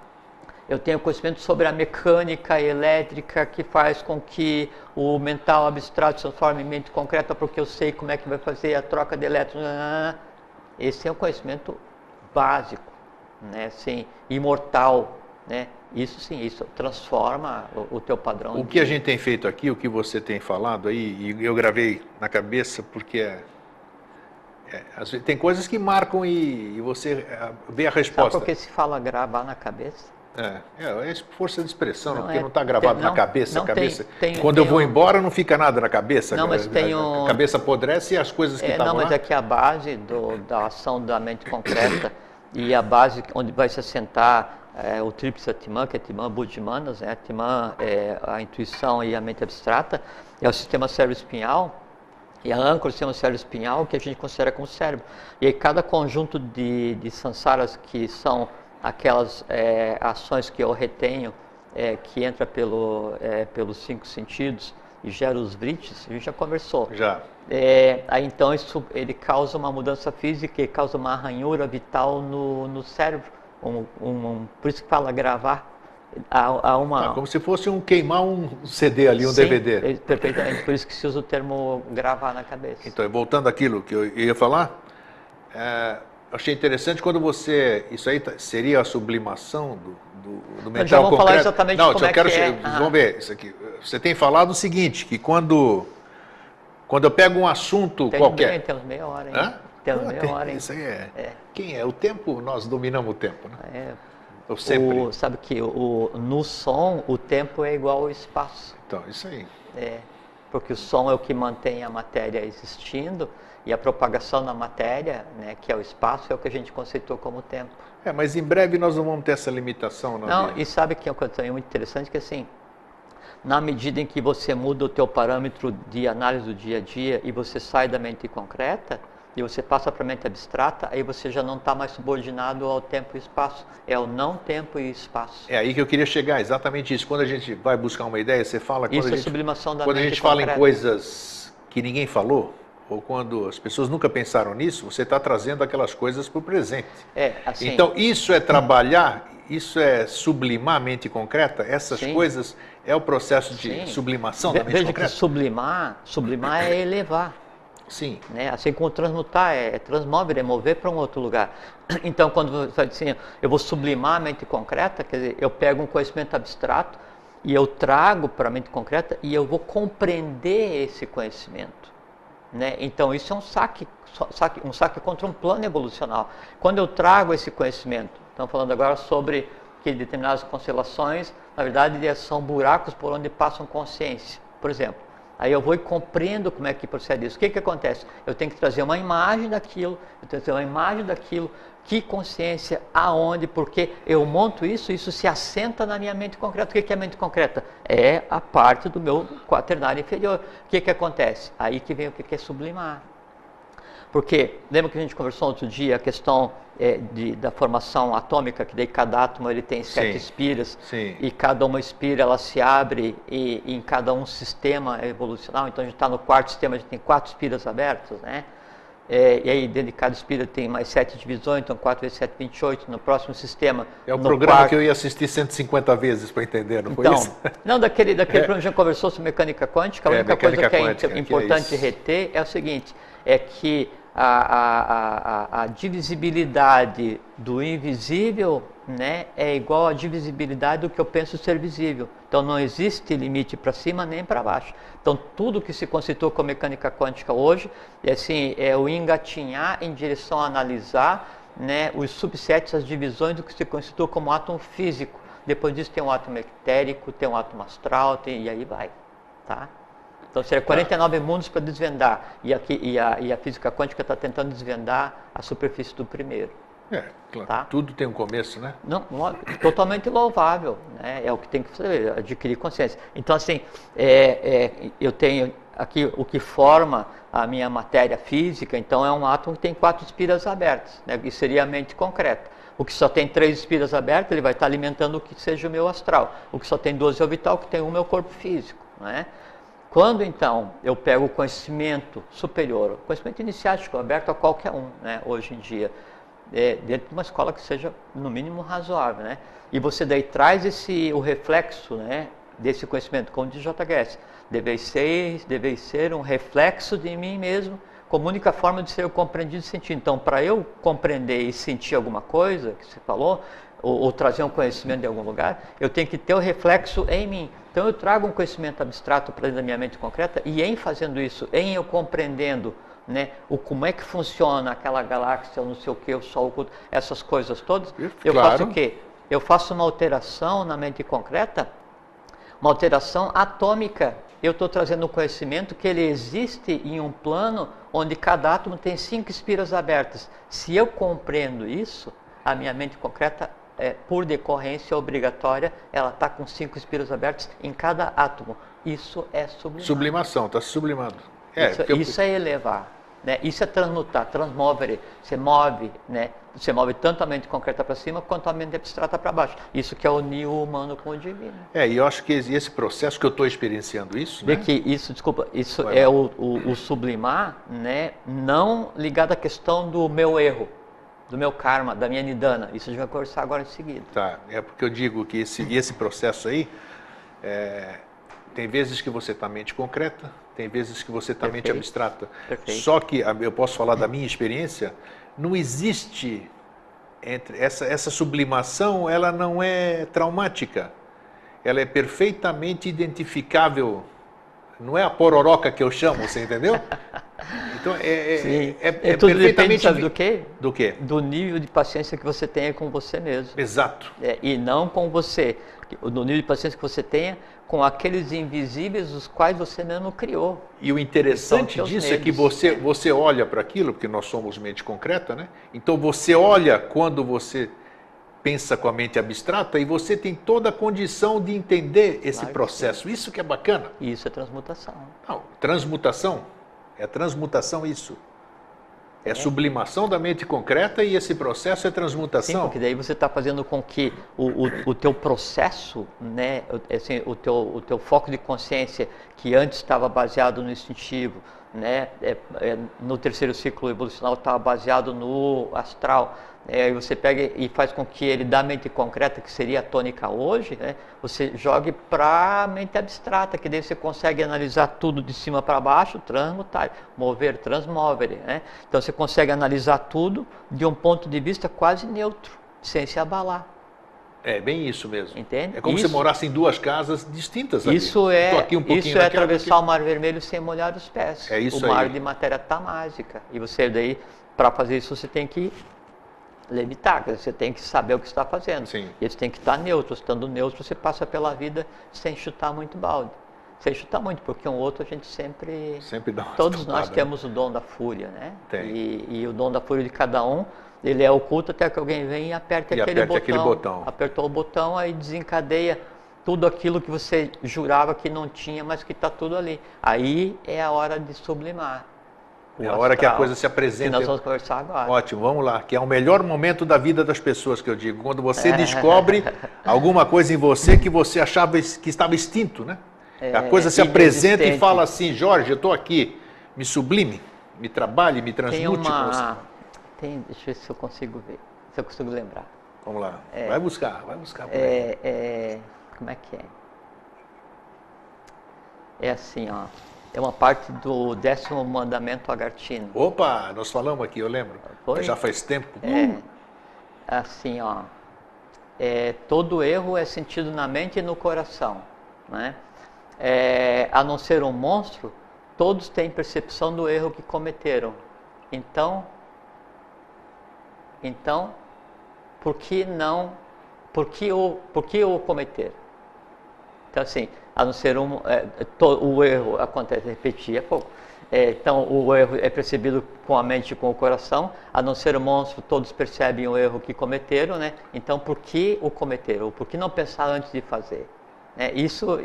eu tenho conhecimento sobre a mecânica elétrica que faz com que o mental abstrato se transforme em mente concreta, porque eu sei como é que vai fazer a troca de elétrons. Esse é um conhecimento básico, né? Assim, imortal, né? Isso sim, isso transforma o teu padrão. O que a gente tem feito aqui, o que você tem falado aí, e eu gravei na cabeça porque às vezes, tem coisas que marcam e você vê a resposta. Sabe por que se fala gravar na cabeça? É força de expressão, porque não está gravado na cabeça. Quando eu vou embora não fica nada na cabeça. Não, mas a cabeça apodrece e as coisas que estavam lá... Não, mas é que a base da ação da mente concreta e a base onde vai se assentar o tríplice Atman, que é Atman Buddhimanas, né? Atman é a intuição e a mente abstrata, é o sistema cérebro-espinhal, e a âncora do sistema cérebro-espinhal que a gente considera como cérebro. E aí cada conjunto de samsaras que são aquelas ações que eu retenho, que entra pelos 5 sentidos e gera os vrittis, a gente já conversou. Já. Aí então ele causa uma mudança física e causa uma arranhura vital no cérebro. Por isso que fala gravar. Como se fosse queimar um CD ali, um Sim, DVD. Perfeitamente, por isso que se usa o termo gravar na cabeça. Então, voltando àquilo que eu ia falar, achei interessante quando isso aí seria a sublimação do mental já vamos concreto. falar exatamente como Vamos ver, isso aqui. Você tem falado o seguinte, que quando eu pego um assunto qualquer... Temos meia hora, hein? Temos meia hora, hein? Isso aí Quem é? O tempo, nós dominamos o tempo, né? Eu sempre... Sabe que no som, o tempo é igual ao espaço. Então, isso aí. Porque o som é o que mantém a matéria existindo, e a propagação na matéria, né, que é o espaço, é o que a gente conceitou como tempo. Mas em breve nós não vamos ter essa limitação. E sabe que é uma coisa muito interessante, que assim, na medida em que você muda o teu parâmetro de análise do dia a dia e você sai da mente concreta, e você passa para a mente abstrata, aí você já não está mais subordinado ao tempo e espaço. É o não tempo e espaço. É aí que eu queria chegar, exatamente isso. Quando a gente vai buscar uma ideia, você fala... Isso é sublimação da mente concreta. Quando a gente fala em coisas que ninguém falou, ou quando as pessoas nunca pensaram nisso, você está trazendo aquelas coisas para o presente. Assim, então, isso é trabalhar, isso é sublimar a mente concreta? Essas sim. coisas é o processo de sublimação da mente Veja concreta? que sublimar é elevar. Sim. Né? Assim como transmutar é transmover, é mover para um outro lugar. Então, quando você diz assim, eu vou sublimar a mente concreta, quer dizer, eu pego um conhecimento abstrato e eu trago para a mente concreta e eu vou compreender esse conhecimento. Né? Então, isso é um saque contra um plano evolucional. Quando eu trago esse conhecimento, estamos falando agora sobre que determinadas constelações, na verdade, são buracos por onde passam consciência, por exemplo. Aí eu vou e compreendo como é que procede isso. O que acontece? Eu tenho que trazer uma imagem daquilo, que consciência, aonde, porque eu monto isso se assenta na minha mente concreta. O que é a mente concreta? É a parte do meu quaternário inferior. O que acontece? Aí que vem o que é sublimar. Porque, lembra que a gente conversou outro dia a questão da formação atômica, que daí cada átomo ele tem 7 espiras, e cada uma espira ela se abre e em cada um sistema evolucional. Então a gente está no quarto sistema, a gente tem 4 espiras abertas, né? E aí dentro de cada espira tem mais 7 divisões, então 4 vezes 7, 28, no próximo sistema... É um programa que eu ia assistir 150 vezes para entender, não foi isso? Não, daquele programa que a gente conversou sobre mecânica quântica, a única coisa que é importante reter é o seguinte, é que a divisibilidade do invisível, né, é igual à divisibilidade do que eu penso ser visível. Então não existe limite para cima nem para baixo. Então tudo que se constitui com mecânica quântica hoje é o engatinhar em direção a analisar, né, os subsets, as divisões do que se constitui como átomo físico. Depois disso tem um átomo etérico, tem um átomo astral, e aí vai, tá? Então, seriam 49 mundos para desvendar. E a física quântica está tentando desvendar a superfície do primeiro. Claro. Tá? Tudo tem um começo, né? Não, totalmente louvável. Né? É o que tem que fazer, adquirir consciência. Então, assim, eu tenho aqui o que forma a minha matéria física. Então, é um átomo que tem 4 espiras abertas. Né? E seria a mente concreta. O que só tem 3 espiras abertas, ele vai estar alimentando o que seja o meu astral. O que só tem 2 é o vital, que tem o meu corpo físico. Né? Quando, então, eu pego o conhecimento superior, o conhecimento iniciático aberto a qualquer um, né, hoje em dia, dentro de uma escola que seja, no mínimo, razoável, né, e você daí traz o reflexo, né, desse conhecimento, como diz JHS, deve ser um reflexo de mim mesmo, como única forma de ser compreendido e sentido. Então, para eu compreender e sentir alguma coisa, que você falou, ou trazer um conhecimento de algum lugar, eu tenho que ter o reflexo em mim. Então eu trago um conhecimento abstrato para dentro da minha mente concreta e em fazendo isso, em eu compreendendo, né, como é que funciona aquela galáxia, não sei o que, o Sol, essas coisas todas, eu faço o quê? Eu faço uma alteração na mente concreta, uma alteração atômica. Eu estou trazendo um conhecimento que ele existe em um plano onde cada átomo tem 5 espiras abertas. Se eu compreendo isso, a minha mente concreta, por decorrência obrigatória, ela está com 5 espiras abertas em cada átomo. Isso é sublimar. Sublimação, está sublimando. Isso é elevar. Né? Isso é transmutar, transmover. Você move, né? Você move tanto a mente concreta para cima quanto a mente abstrata para baixo. Isso que é unir o humano com o divino. E eu acho que esse processo que eu estou experienciando isso, né? Que isso é o sublimar, né? Não ligado à questão do meu erro, do meu karma, da minha nidana. Isso a gente vai conversar agora em seguida. Tá, é porque eu digo que esse processo aí, tem vezes que você está mente concreta, tem vezes que você está mente abstrata. Perfeito. Só que eu posso falar da minha experiência, não existe entre essa sublimação, ela não é traumática, ela é perfeitamente identificável. Não é a pororoca que eu chamo, você entendeu? Então tudo depende, sabe do quê? Do quê? Do nível de paciência que você tenha com você mesmo. Exato. E não com você. No nível de paciência que você tenha com aqueles invisíveis os quais você mesmo criou. E o interessante disso é que você olha para aquilo, porque nós somos mente concreta, né? Então você olha quando você pensa com a mente abstrata e você tem toda a condição de entender esse processo. Isso que é bacana. Isso é transmutação. Não, transmutação. É transmutação isso. É sublimação da mente concreta e esse processo é transmutação. Sim, porque daí você está fazendo com que o teu processo, né, assim, o teu foco de consciência, que antes estava baseado no instintivo, né? No terceiro ciclo evolucional está baseado no astral. Você pega e faz com que ele da mente concreta, que seria a tônica hoje, né? Você jogue para a mente abstrata, que daí você consegue analisar tudo de cima para baixo, transmutar, mover, transmover, né? Então você consegue analisar tudo de um ponto de vista quase neutro, sem se abalar. É bem isso mesmo. Entende? É como se morasse em duas casas distintas ali. Isso é, Tô aqui um pouquinho isso é atravessar o Mar Vermelho sem molhar os pés. É isso o mar aí. de matéria tamásica. E você daí, para fazer isso, você tem que levitar, você tem que saber o que está fazendo. Sim. E você tem que estar neutro. Estando neutro, você passa pela vida sem chutar muito balde. Sem chutar muito, porque um outro a gente sempre dá uma todos estupada, nós temos o dom da fúria, né? Tem. E o dom da fúria de cada um, ele é oculto até que alguém venha e aperte aquele botão. Apertou o botão, aí desencadeia tudo aquilo que você jurava que não tinha, mas que está tudo ali. Aí é a hora de sublimar. É a hora que a coisa se apresenta. Que nós vamos conversar agora. Ótimo, vamos lá. Que é o melhor momento da vida das pessoas, que eu digo. Quando você descobre alguma coisa em você que você achava que estava extinto, né? A coisa se apresenta e fala assim: Jorge, eu estou aqui, me sublime, me trabalhe, me transmute. Deixa eu ver se eu consigo ver, se eu consigo lembrar. Vamos lá, vai buscar. Como é que é? É assim, ó. É uma parte do 10º mandamento agartino. Opa, nós falamos aqui, eu lembro. Foi? Já faz tempo. Assim, ó. Todo erro é sentido na mente e no coração, né? A não ser um monstro, todos têm percepção do erro que cometeram. Então, por que o cometer? Então, assim, a não ser o erro acontece, repetir é pouco. Então, o erro é percebido com a mente e com o coração, a não ser o monstro, todos percebem o erro que cometeram, né? Então, por que o cometeram? Por que não pensar antes de fazer? Isso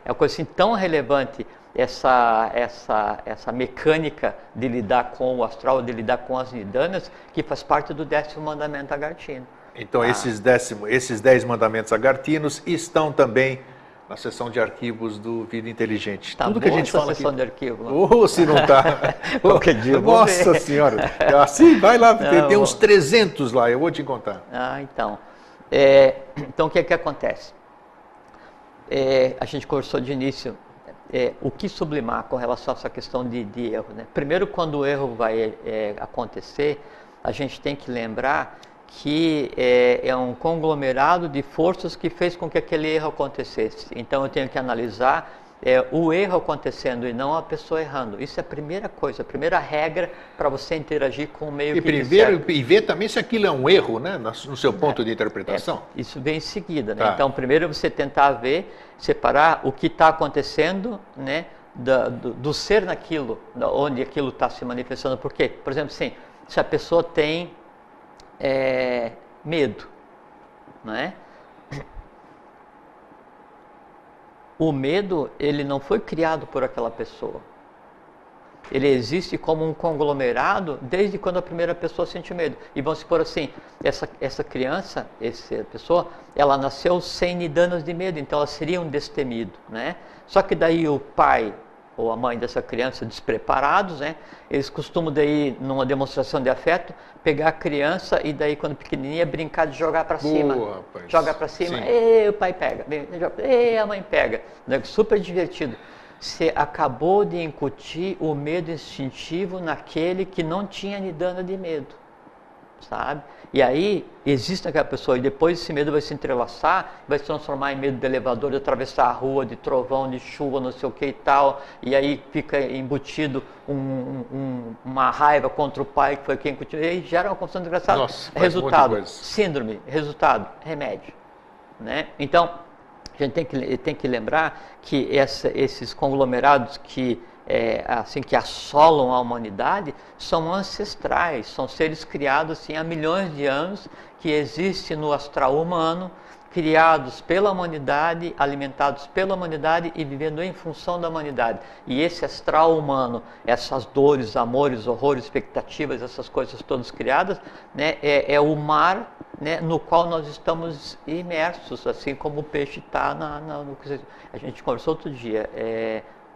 é uma coisa assim, tão relevante, essa mecânica de lidar com o astral, de lidar com as nidanas, que faz parte do 10º mandamento agartino. Então, esses 10 mandamentos agartinos estão também na seção de arquivos do Vida Inteligente. Tá tudo que a gente fala aqui. De arquivo, se não está. Qualquer dia Nossa Senhora. Assim, vai lá, tem uns 300 lá, eu vou te contar. Então. Então, o que é que acontece? A gente conversou de início, o que sublimar com relação a essa questão de erro, né? Primeiro, quando o erro vai acontecer, a gente tem que lembrar que é um conglomerado de forças que fez com que aquele erro acontecesse. Então, eu tenho que analisar o erro acontecendo e não a pessoa errando. Isso é a primeira coisa, a primeira regra para você interagir com o meio e ver também se aquilo é um erro, né, no seu ponto de interpretação. Isso vem em seguida, né? Então, primeiro você tentar separar o que está acontecendo, né, do ser naquilo, onde aquilo está se manifestando. Por quê? Por exemplo, assim, se a pessoa tem medo, não é? O medo, ele não foi criado por aquela pessoa. Ele existe como um conglomerado desde quando a primeira pessoa sente medo. E vamos supor assim, essa criança, essa pessoa, ela nasceu sem nidanas de medo, então ela seria um destemido, né? Só que daí o pai ou a mãe dessa criança despreparados, né? Eles costumam daí, numa demonstração de afeto, pegar a criança e daí, quando pequenininha, brincar de jogar para cima. Rapaz. Joga para cima, e o pai pega, e a mãe pega. Super divertido. Você acabou de incutir o medo instintivo naquele que não tinha nidana de medo, sabe? E aí, existe aquela pessoa, e depois esse medo vai se entrelaçar, vai se transformar em medo de elevador, de atravessar a rua, de trovão, de chuva, não sei o que e tal, e aí fica embutido uma raiva contra o pai, que foi quem incutiu, e aí gera uma confusão desgraçada. Resultado, síndrome, resultado, remédio, né? Então, a gente tem que lembrar que esses conglomerados que assolam a humanidade são ancestrais, são seres criados assim, há milhões de anos, que existem no astral humano, criados pela humanidade, alimentados pela humanidade e vivendo em função da humanidade. E esse astral humano, essas dores, amores, horrores, expectativas, essas coisas todas criadas, né, é o mar, né, no qual nós estamos imersos, assim como o peixe está no que a gente conversou outro dia.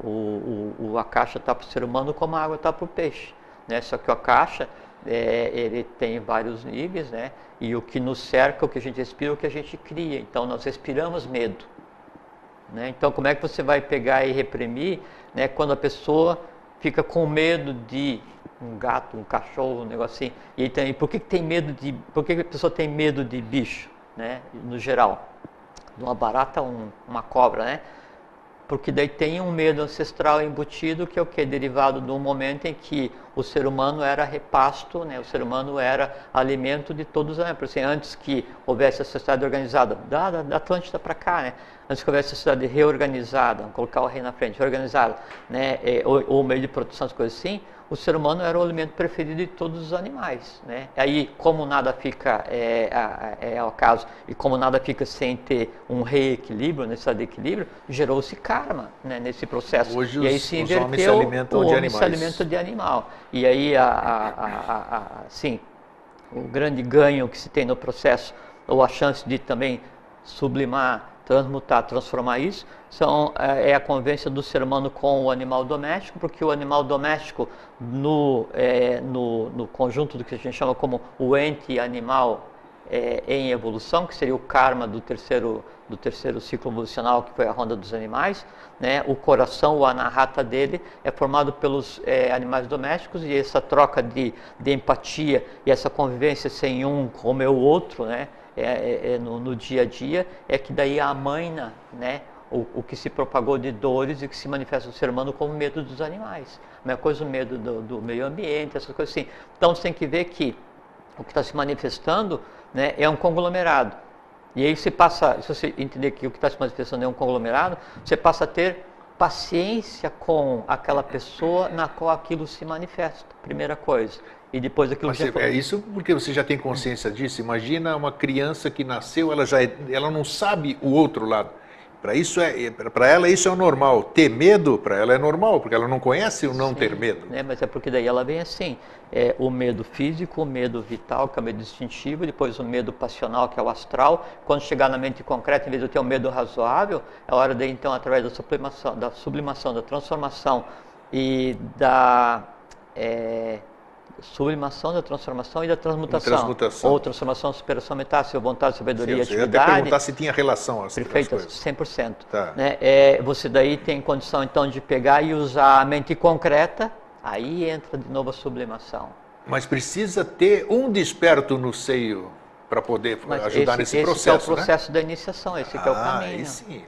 A caixa está para o ser humano como a água está para o peixe, né? Só que a caixa, ele tem vários níveis, né? E o que nos cerca, o que a gente respira, o que a gente cria. Então, nós respiramos medo, né? Então, como é que você vai pegar e reprimir, né, quando a pessoa fica com medo de um gato, um cachorro, um negócio assim? E por que tem medo de... Por que a pessoa tem medo de bicho, né? No geral, de uma barata, uma cobra, né? Porque daí tem um medo ancestral embutido, que é o que? Derivado do momento em que o ser humano era repasto, né? O ser humano era alimento de todos os animais. Assim, antes que houvesse a sociedade organizada, da Atlântida para cá, né? Antes que houvesse a sociedade reorganizada, vamos colocar o rei na frente, reorganizada, né? Ou meio de produção, as coisas assim, o ser humano era o alimento preferido de todos os animais, né? Aí, como nada fica ao caso, e como nada fica sem ter um reequilíbrio, necessidade de equilíbrio, gerou-se karma, né, nesse processo. Hoje e aí se inverteu, homens se alimentam o de homem animais. se alimenta de animal. E aí, sim, o grande ganho que se tem no processo, ou a chance de também sublimar, transmutar, transformar isso, é a convivência do ser humano com o animal doméstico, porque o animal doméstico, no conjunto do que a gente chama como o ente animal em evolução, que seria o karma do terceiro ciclo evolucional, que foi a ronda dos animais, né? O coração, o anahata dele, é formado pelos animais domésticos, e essa troca de empatia e essa convivência sem um comer o outro, né? No dia a dia, é que daí amana, né, o que se propagou de dores e que se manifesta no ser humano como medo dos animais. A mesma coisa o medo do meio ambiente, essas coisas assim. Então você tem que ver que o que está se manifestando, né, é um conglomerado. E aí se você entender que o que está se manifestando é um conglomerado, você passa a ter paciência com aquela pessoa na qual aquilo se manifesta, primeira coisa. E depois aquilo que é isso porque você já tem consciência disso. Imagina uma criança que nasceu, ela não sabe o outro lado. Para ela isso é o normal. Ter medo para ela é normal, porque ela não conhece o não ter medo. Mas é porque daí ela vem assim, o medo físico, o medo vital, que é o medo instintivo, depois o medo passional, que é o astral. Quando chegar na mente concreta, em vez de ter um medo razoável, é hora de então, através da sublimação, da transformação e da sublimação, da transformação e da transmutação. Ou transformação, superação, metástase, vontade, sabedoria e atividade. Eu ia até perguntar se tinha relação às Perfeito, coisas. 100%. Tá. Né? Você daí tem condição então de pegar e usar a mente concreta, aí entra de novo a sublimação. Mas precisa ter um desperto no seio para poder ajudar nesse processo, esse é o processo, né, da iniciação, esse que é o caminho. Aí sim.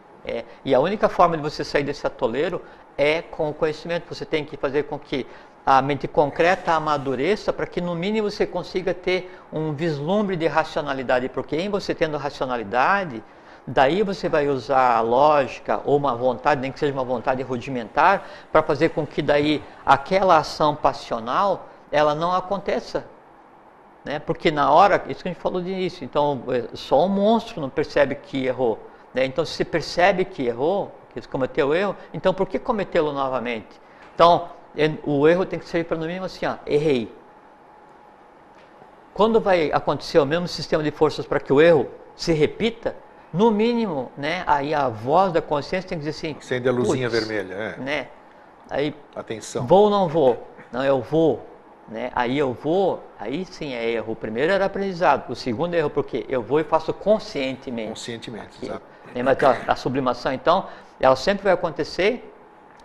E a única forma de você sair desse atoleiro é com o conhecimento. Você tem que fazer com que a mente concreta amadureça para que no mínimo você consiga ter um vislumbre de racionalidade, porque em você tendo racionalidade, daí você vai usar a lógica ou uma vontade, nem que seja uma vontade rudimentar, para fazer com que daí aquela ação passional, ela não aconteça. Né? Porque na hora, isso que a gente falou de início, então só um monstro não percebe que errou. Né? Então se você percebe que errou, que você cometeu o erro, então por que cometê-lo novamente? Então, o erro tem que ser para no mínimo assim, errei. Quando vai acontecer o mesmo sistema de forças para que o erro se repita, no mínimo, né, aí a voz da consciência tem que dizer assim... Acende a luzinha vermelha, né? Aí, atenção. Vou ou não vou? Não, eu vou. Né? Aí eu vou, aí sim é erro. O primeiro era aprendizado, o segundo é erro, porque eu vou e faço conscientemente. Conscientemente, exato. Mas a sublimação, então, ela sempre vai acontecer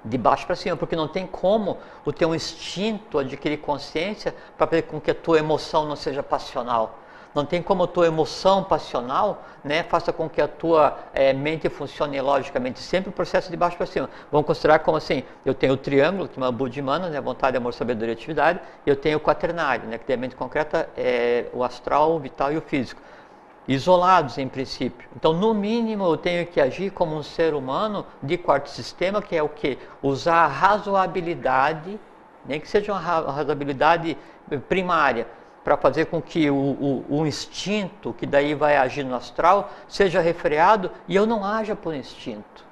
de baixo para cima, porque não tem como o teu instinto adquirir consciência para fazer com que a tua emoção não seja passional. Não tem como a tua emoção passional, né, faça com que a tua mente funcione logicamente. Sempre o processo de baixo para cima. Vamos considerar como assim, eu tenho o triângulo, que é uma Buddhimana, né, vontade, amor, sabedoria e atividade, e eu tenho o quaternário, né, que tem a mente concreta, o astral, o vital e o físico. Isolados em princípio. Então, no mínimo, eu tenho que agir como um ser humano de quarto sistema, que é o quê? Usar a razoabilidade, nem que seja uma razoabilidade primária, para fazer com que o instinto, que daí vai agir no astral, seja refreado e eu não haja por instinto.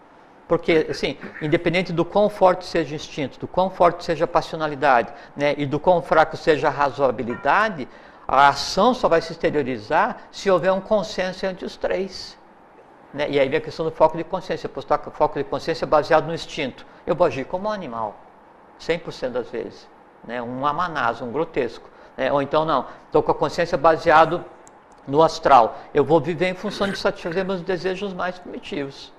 Porque, assim, independente do quão forte seja o instinto, do quão forte seja a passionalidade, né, e do quão fraco seja a razoabilidade, a ação só vai se exteriorizar se houver um consenso entre os três. né? E aí vem a questão do foco de consciência. Eu posso estar com foco de consciência baseado no instinto. Eu vou agir como um animal, 100% das vezes, né? Um amanaz, um grotesco. Né? Ou então não, estou com a consciência baseado no astral. Eu vou viver em função de satisfazer meus desejos mais primitivos.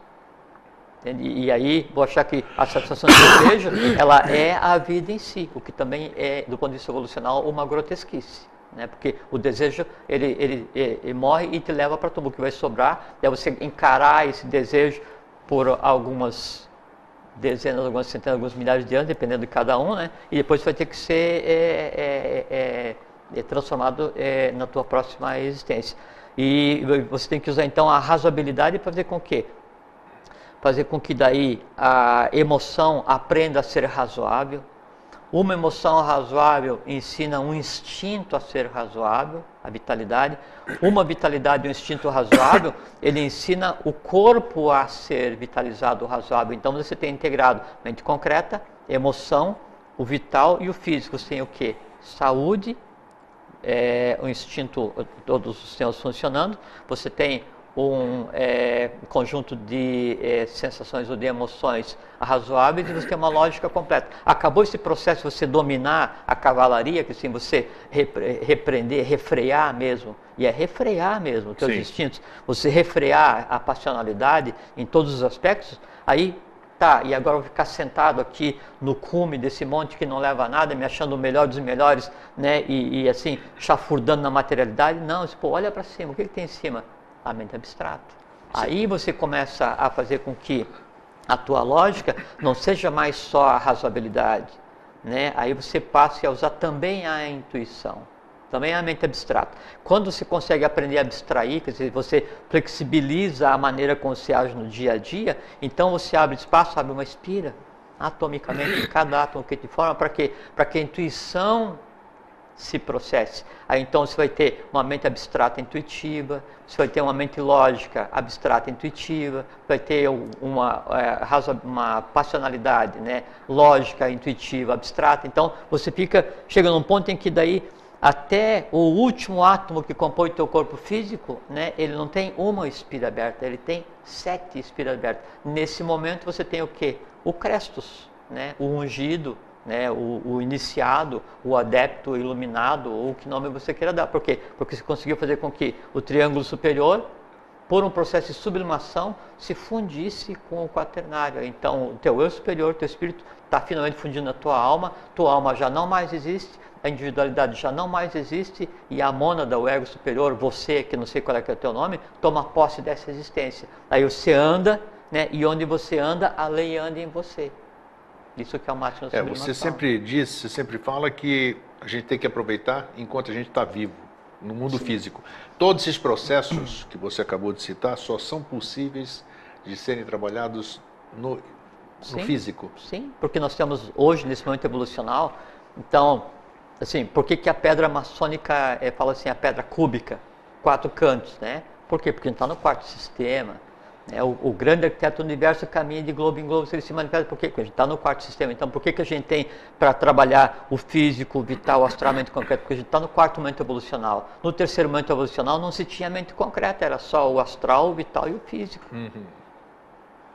E aí vou achar que a satisfação do desejo, ela é a vida em si, o que também é, do ponto de vista evolucional, uma grotesquice. Né? Porque o desejo, ele morre e te leva para tudo. O que vai sobrar é você encarar esse desejo por algumas dezenas, algumas centenas, alguns milhares de anos, dependendo de cada um, né? E depois vai ter que ser transformado na tua próxima existência. E você tem que usar então a razoabilidade para fazer com que daí a emoção aprenda a ser razoável. Uma emoção razoável ensina um instinto a ser razoável, a vitalidade. Uma vitalidade e um instinto razoável, ele ensina o corpo a ser vitalizado, razoável. Então você tem integrado mente concreta, emoção, o vital e o físico. Você tem o quê? Saúde, o instinto, todos os sistemas funcionando. Você tem um conjunto de sensações ou de emoções razoáveis e você tem uma lógica completa. Acabou esse processo de você dominar a cavalaria, que assim, você repreender, refrear mesmo, e é refrear mesmo os seus instintos, você refrear a passionalidade em todos os aspectos, aí tá, e agora eu vou ficar sentado aqui no cume desse monte que não leva a nada, me achando o melhor dos melhores, né, e assim, chafurdando na materialidade. Não, pô, olha para cima, o que tem em cima? A mente abstrata. Sim. Aí você começa a fazer com que a tua lógica não seja mais só a razoabilidade, né? Aí você passe a usar também a intuição, também a mente abstrata. Quando você consegue aprender a abstrair, quer dizer, você flexibiliza a maneira como você age no dia a dia, então você abre espaço, abre uma espira, atomicamente, em cada átomo que te forma, para quê? Para que a intuição se processe. Aí então você vai ter uma mente abstrata intuitiva, você vai ter uma mente lógica abstrata intuitiva, vai ter uma passionalidade, né, lógica intuitiva abstrata. Então você chega num ponto em que daí até o último átomo que compõe o teu corpo físico, né, ele não tem uma espira aberta, ele tem 7 espiras abertas. Nesse momento você tem o quê? O Crestos, né, o ungido, né, o iniciado, o adepto, o iluminado, ou que nome você queira dar. Por quê? Porque você conseguiu fazer com que o triângulo superior, por um processo de sublimação, se fundisse com o quaternário. Então, o teu eu superior, o teu espírito, está finalmente fundindo na tua alma já não mais existe, a individualidade já não mais existe, e a mônada, o ego superior, você, que não sei qual é que é o teu nome, toma posse dessa existência. Aí você anda, né, e onde você anda, a lei anda em você. Isso que é o máximo da sublimação. Você sempre diz, você sempre fala que a gente tem que aproveitar enquanto a gente está vivo, no mundo físico. Todos esses processos que você acabou de citar só são possíveis de serem trabalhados no físico. Sim, porque nós temos hoje, nesse momento evolucional, então, assim, por que a pedra maçônica fala assim, a pedra cúbica, 4 cantos, né? Por quê? Porque a gente está no quarto sistema. O grande arquiteto do universo caminha de globo em globo, ele se manifesta. Por quê? Porque a gente está no quarto sistema. Então, por que a gente tem para trabalhar o físico, o vital, o astral, a mente concreta? Porque a gente está no quarto momento evolucional. No terceiro momento evolucional não se tinha mente concreta, era só o astral, o vital e o físico.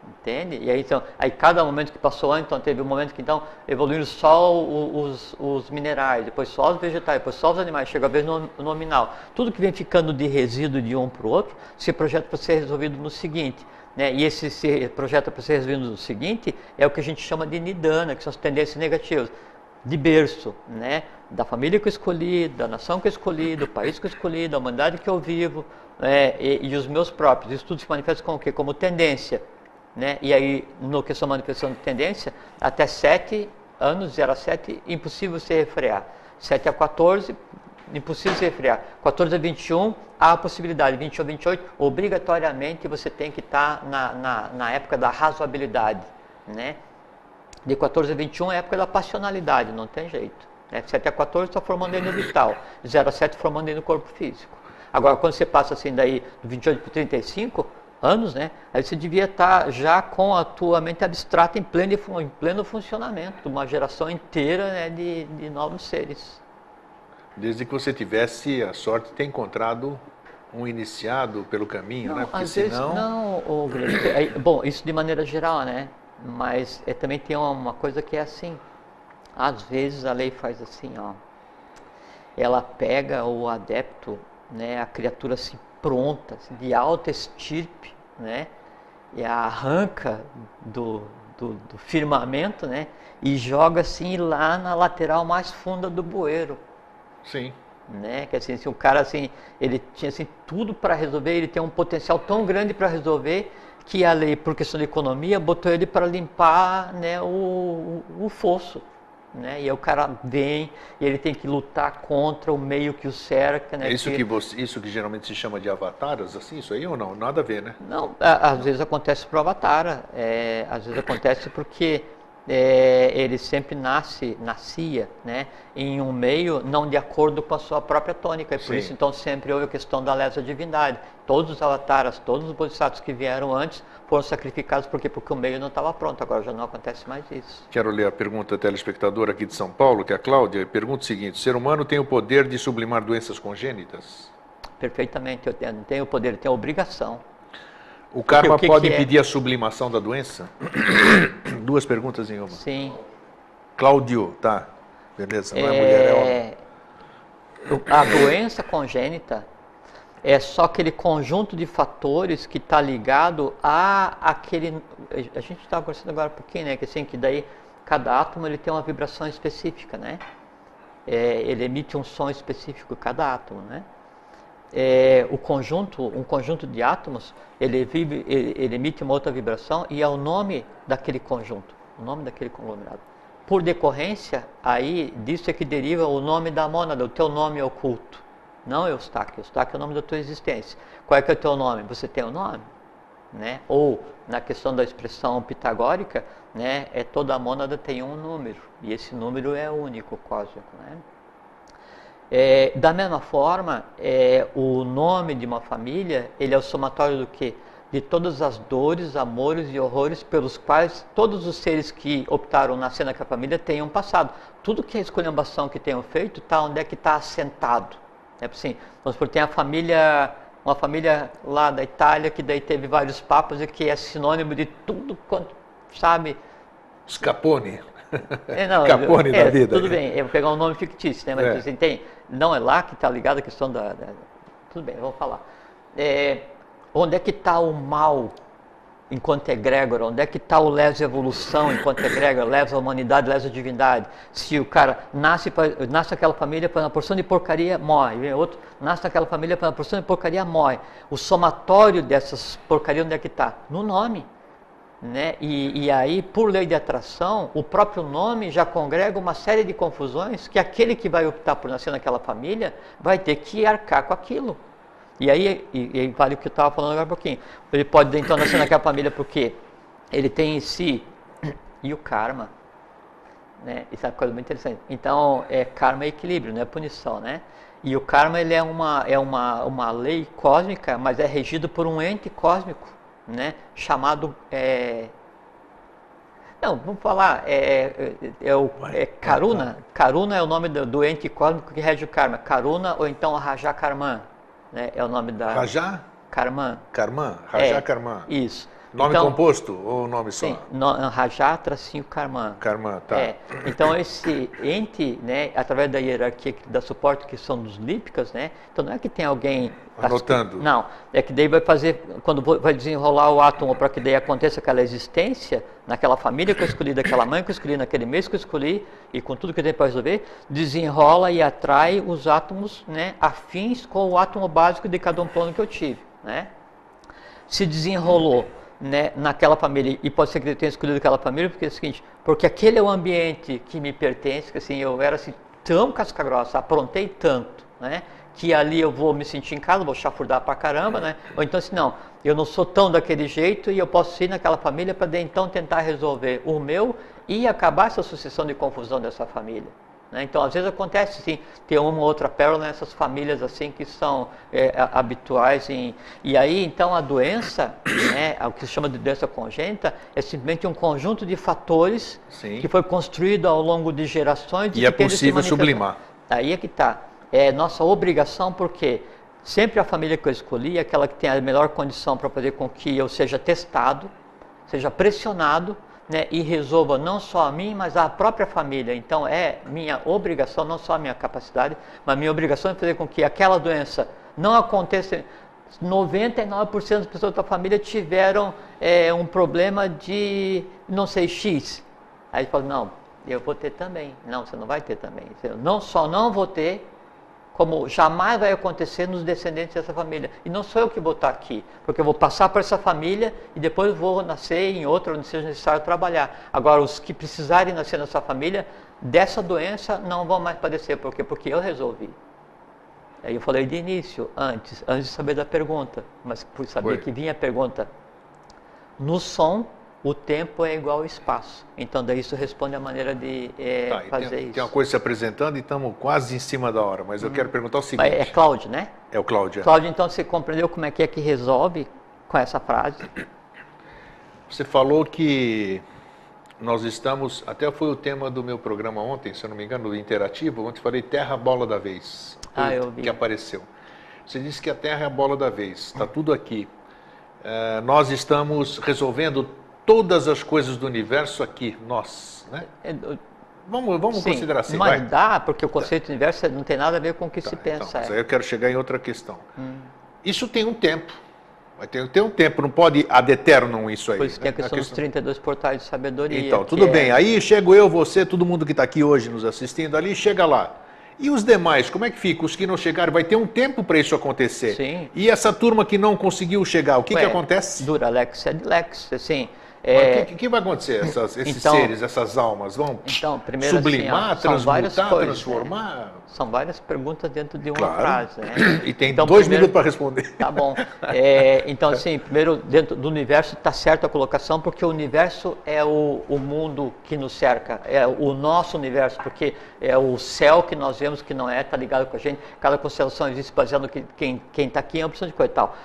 Entende? E aí, então, cada momento que passou antes, então teve um momento que então evoluíram só os minerais, depois só os vegetais, depois só os animais, chega a vez no nominal. Tudo que vem ficando de resíduo de um para o outro, se projeta para ser resolvido no seguinte. Né? E esse se projeta para ser resolvido no seguinte é o que a gente chama de nidana, que são as tendências negativas. De berço, né? Da família que eu escolhi, da nação que eu escolhi, do país que eu escolhi, da humanidade que eu vivo, e os meus próprios. Isso tudo se manifesta como o quê? Como tendência. Né? E aí, no que eu sou manifestação de tendência, até 7 anos, 0 a 7, impossível se refrear. 7 a 14, impossível se refrear. 14 a 21, há a possibilidade. 21 a 28, obrigatoriamente você tem que estar na época da razoabilidade. Né? De 14 a 21 é a época da passionalidade, não tem jeito. Né? 7 a 14 está formando aí no vital, 0 a 7 formando aí no corpo físico. Agora, quando você passa assim daí, do 28 para 35, anos, né? Aí você devia estar já com a tua mente abstrata em pleno funcionamento, uma geração inteira, né, de novos seres. Desde que você tivesse a sorte de ter encontrado um iniciado pelo caminho, Não, né? Porque às vezes senão... não, bom, isso de maneira geral, né? Mas também tem uma coisa que é assim. Às vezes a lei faz assim, ó. Ela pega o adepto, né, a criatura assim pronta, assim, de alta estirpe, né? E a arranca do firmamento, né? E joga assim lá na lateral mais funda do bueiro. Sim. Né? Que assim, se o cara assim, ele tinha assim tudo para resolver, ele tem um potencial tão grande para resolver que a lei, por questão de economia, botou ele para limpar, né, o fosso, né? E aí o cara vem e ele tem que lutar contra o meio que o cerca, né? É isso que geralmente se chama de avataras, assim, isso aí ou não? Nada a ver, né? Não, às vezes acontece pro avatar, às vezes acontece porque ele sempre nascia, né, em um meio não de acordo com a sua própria tônica, e por Sim. isso então sempre houve a questão da lesa divindade. Todos os avataras, todos os bodhisattvas que vieram antes foram sacrificados porque o meio não estava pronto, agora já não acontece mais isso. Quero ler a pergunta da telespectadora aqui de São Paulo, que é a Cláudia, pergunta o seguinte: o ser humano tem o poder de sublimar doenças congênitas? Perfeitamente, eu tenho o poder, eu tenho a obrigação. O karma pode é? impedir a sublimação da doença? Duas perguntas em uma. Sim. Cláudio, tá. Beleza, não é mulher, é homem. A doença congênita é só aquele conjunto de fatores que está ligado a aquele... A gente estava conversando agora um pouquinho, né? Que assim, que daí cada átomo ele tem uma vibração específica, né? Ele emite um som específico, cada átomo, né? Um conjunto de átomos, ele emite uma outra vibração e é o nome daquele conjunto, o nome daquele conglomerado. Por decorrência, aí disso é que deriva o nome da mônada, o teu nome oculto. Não Eustáquio, Eustáquio é o nome da tua existência. Qual é que é o teu nome? Você tem um nome, né? Ou, na questão da expressão pitagórica, né, toda a mônada tem um número, e esse número é único, cósmico, né? Da mesma forma, o nome de uma família, ele é o somatório do quê? De todas as dores, amores e horrores pelos quais todos os seres que optaram nascer naquela família tenham passado. Tudo que é esculhambação que tenham feito, onde é que está assentado? Assim, vamos supor, tem uma família lá da Itália que daí teve vários papas e que é sinônimo de tudo quanto, sabe? Scapone. Não, Capone da vida. Tudo bem, eu vou pegar um nome fictício, né? Mas assim, não é lá que está ligado a questão tudo bem, vamos falar. Onde é que está o mal enquanto egrégora? Onde é que está o lesa evolução enquanto egrégora? Lesa a humanidade, lesa a divindade. Se o cara nasce naquela família para uma porção de porcaria, morre. Vem outro, nasce naquela família para uma porção de porcaria, morre. O somatório dessas porcarias, onde é que está? No nome. Né? E aí, por lei de atração, o próprio nome já congrega uma série de confusões que aquele que vai optar por nascer naquela família vai ter que arcar com aquilo. E aí vale o que eu estava falando agora um pouquinho. Ele pode então nascer naquela família porque ele tem em si e o karma. Né? Isso é uma coisa muito interessante. Então, karma é equilíbrio, não é punição, né? E o karma ele é uma lei cósmica, mas é regido por um ente cósmico, né? Chamado não, vamos falar Karuna. Karuna é o nome do ente cósmico que rege o karma. Karuna ou então Raja Karman, né? É o nome da Raja Karman. Karman, Raja Karman. Isso. Nome então, composto ou nome só? Sim, Raja tracinho Karman. Karman, tá. Então esse ente, né, através da hierarquia que dá suporte, que são dos lípicas, né? Então não é que tem alguém anotando. Não, é que daí vai fazer, quando vai desenrolar o átomo para que daí aconteça aquela existência, naquela família que eu escolhi, daquela mãe que eu escolhi, naquele mês que eu escolhi, e com tudo que tem para resolver, desenrola e atrai os átomos, né, afins com o átomo básico de cada um plano que eu tive, né? Se desenrolou, né, naquela família, e pode ser que eu tenha escolhido aquela família, porque é o seguinte, porque aquele é o ambiente que me pertence, que assim, eu era assim, tão casca grossa, aprontei tanto, né, que ali eu vou me sentir em casa, vou chafurdar pra caramba, né, ou então assim, não, eu não sou tão daquele jeito e eu posso ir naquela família para então tentar resolver o meu e acabar essa sucessão de confusão dessa família. Então, às vezes acontece, sim, ter uma ou outra pérola nessas famílias assim que são habituais. E aí, então, a doença, né, o que se chama de doença congênita, é simplesmente um conjunto de fatores que foi construído ao longo de gerações. E é possível sublimar. Aí é que está. É nossa obrigação, porque Sempre a família que eu escolhi é aquela que tem a melhor condição para fazer com que eu seja testado, seja pressionado, né, e resolva não só a mim, mas a própria família. Então é minha obrigação, não só a minha capacidade, mas a minha obrigação é fazer com que aquela doença não aconteça. 99% das pessoas da família tiveram um problema de, não sei, X. Aí fala, não, eu vou ter também. Não, você não vai ter também. Eu não vou ter, como jamais vai acontecer nos descendentes dessa família. E não sou eu que vou estar aqui, porque eu vou passar para essa família e depois vou nascer em outra onde seja necessário trabalhar. Agora, os que precisarem nascer nessa família, dessa doença não vão mais padecer. Por quê? Porque eu resolvi. Aí eu falei de início, antes de saber da pergunta, mas por saber que vinha a pergunta. No som, o tempo é igual ao espaço. Então, daí isso responde a maneira de fazer isso. Tem uma coisa se apresentando e estamos quase em cima da hora, mas eu quero perguntar o seguinte. É Cláudio, né? É o Cláudio. Cláudio, então você compreendeu como é que resolve com essa frase? Você falou que nós estamos, até foi o tema do meu programa ontem, se eu não me engano, do interativo, ontem falei Terra, bola da vez. Eu vi. Que apareceu. Você disse que a Terra é a bola da vez, está tudo aqui. Nós estamos resolvendo todas as coisas do universo aqui, nós, né? Vamos considerar assim, mas vai? dá, porque o conceito do universo não tem nada a ver com o que se pensa. Então, mas aí eu quero chegar em outra questão. Isso tem um tempo. Vai ter um tempo, não pode ad eternum isso aí. Por isso tem a questão dos 32 portais de sabedoria. Então, tudo bem. Aí chego eu, você, todo mundo que está aqui hoje nos assistindo ali, chega lá. E os demais, como é que fica? Os que não chegaram, vai ter um tempo para isso acontecer. Sim. E essa turma que não conseguiu chegar, o que acontece? Dura lex et lex, assim. O que vai acontecer? Esses seres, essas almas vão primeiro, sublimar, assim, transmutar, coisas, transformar? São várias perguntas dentro de uma claro. frase. Né? E tem 2 minutos para responder. Tá bom. Então, assim, primeiro, dentro do universo está certa a colocação, porque o universo é o mundo que nos cerca, é o nosso universo, porque é o céu que nós vemos que não está ligado com a gente. Cada constelação existe baseado no quem está aqui é uma opção de coisa e tal.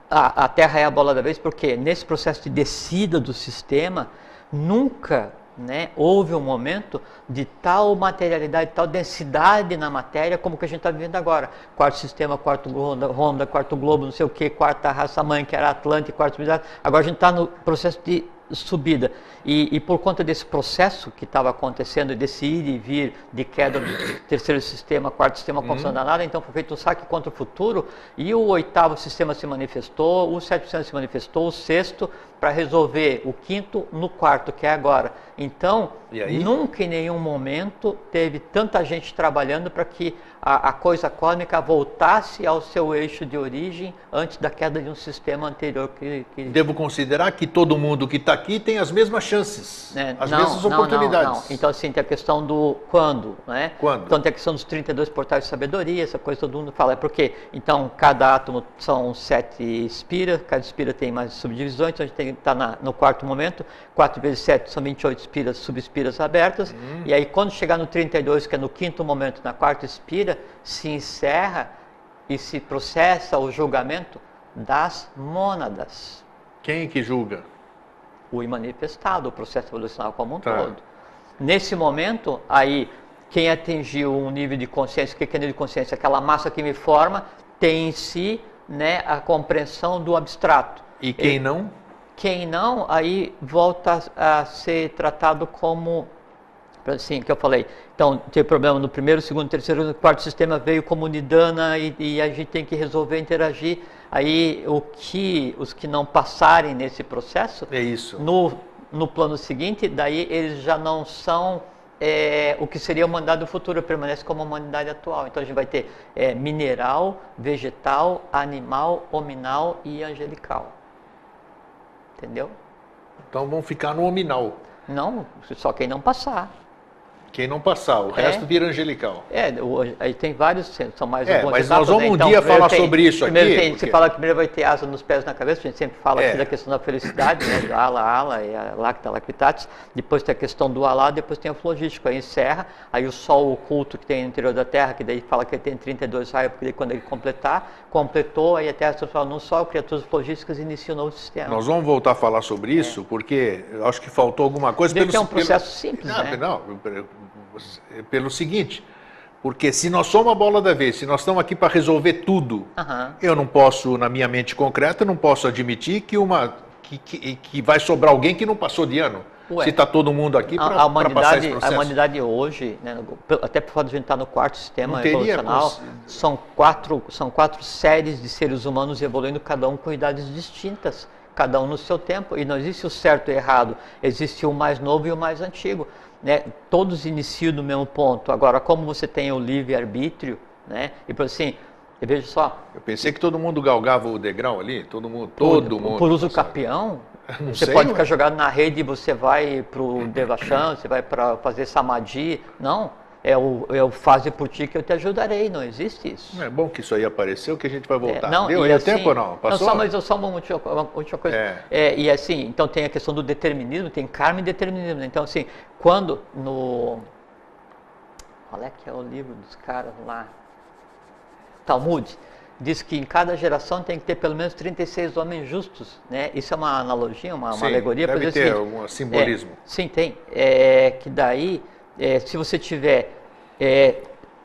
A Terra é a bola da vez porque nesse processo de descida do sistema nunca, né, houve um momento de tal materialidade, tal densidade na matéria como que a gente está vivendo agora. Quarto sistema, quarto ronda, quarto globo, não sei o que, quarta raça mãe que era Atlântica, quarto subida. Agora a gente está no processo de subida. E por conta desse processo que estava acontecendo, desse ir e vir de queda do terceiro sistema, quarto sistema constante danada, então foi feito um saque contra o futuro e o oitavo sistema se manifestou, o sétimo sistema se manifestou, o sexto para resolver o quinto no quarto, que é agora. Então, nunca em nenhum momento teve tanta gente trabalhando para que a coisa cósmica voltasse ao seu eixo de origem antes da queda de um sistema anterior. Devo considerar que todo mundo que está aqui tem as mesmas chances, as mesmas oportunidades. Não. Então, assim, tem a questão do quando, né? Quando? Então, tem a questão dos 32 portais de sabedoria, essa coisa todo mundo fala. É porque, então, cada átomo são 7 espiras, cada espira tem mais subdivisões, então a gente tem que estar no quarto momento, 4 vezes 7 são 28 espiras, subespiras abertas, e aí quando chegar no 32, que é no quinto momento, na quarta espira, se encerra e se processa o julgamento das mônadas. Quem que julga? O imanifestado, o processo evolucional como um todo. Nesse momento, aí, quem atingiu um nível de consciência, o que é nível de consciência? Aquela massa que me forma tem em si, né, a compreensão do abstrato. E quem não? Quem não, aí volta a ser tratado como, assim, que eu falei. Então, teve problema no primeiro, segundo, terceiro, no quarto sistema veio como nidana e a gente tem que resolver, interagir. Aí, os que não passarem nesse processo, é isso. No plano seguinte, daí eles já não são o que seria a humanidade do futuro, permanece como a humanidade atual. Então, a gente vai ter mineral, vegetal, animal, hominal e angelical. Entendeu? Então vão ficar no hominal. Não, só quem não passar. Quem não passar, o resto vira angelical. Aí tem vários, são mais algumas mas etapas, nós vamos né? um dia falar sobre isso primeiro aqui. Você fala que primeiro vai ter asa nos pés e na cabeça, a gente sempre fala aqui da questão da felicidade, né? Do ala, e a lacta, lactatis. Depois tem a questão do alá, depois tem o flogístico, aí encerra. Aí o sol oculto que tem no interior da Terra, que daí fala que ele tem 32 raios, porque daí quando ele completou, aí a Terra se transforma num sol, criaturas flogísticas e inicia um novo sistema. Nós vamos voltar a falar sobre isso, porque eu acho que faltou alguma coisa. Que é um processo simples, né? Não, pelo seguinte, Porque se nós somos a bola da vez, se nós estamos aqui para resolver tudo, eu não posso, na minha mente concreta, não posso admitir que vai sobrar alguém que não passou de ano. Ué, se está todo mundo aqui para passar esse processo. A humanidade hoje, né, até por fato de a gente estar no quarto sistema evolucional, são quatro séries de seres humanos evoluindo, cada um com idades distintas, cada um no seu tempo, e não existe o certo e o errado, existe o mais novo e o mais antigo, né? Todos iniciam no mesmo ponto. Agora, como você tem o livre-arbítrio, né? E por assim, veja só. Eu pensei que todo mundo galgava o degrau ali, todo mundo. Por uso capião. Você pode ficar jogado na rede e você vai para o Devachan, você vai para fazer Samadhi. Não, eu faço por ti que eu te ajudarei, não existe isso. Não é bom que isso aí apareceu, que a gente vai voltar. Não, deu assim, tempo ou não? Passou? Não, mas só uma última coisa. E assim, então tem a questão do determinismo, tem karma e determinismo. Então assim, quando qual é que é o livro dos caras lá? Talmud. Diz que em cada geração tem que ter pelo menos 36 homens justos, né? Isso é uma analogia, uma alegoria. Deve ter algum simbolismo. Sim, tem. Que daí, se você tiver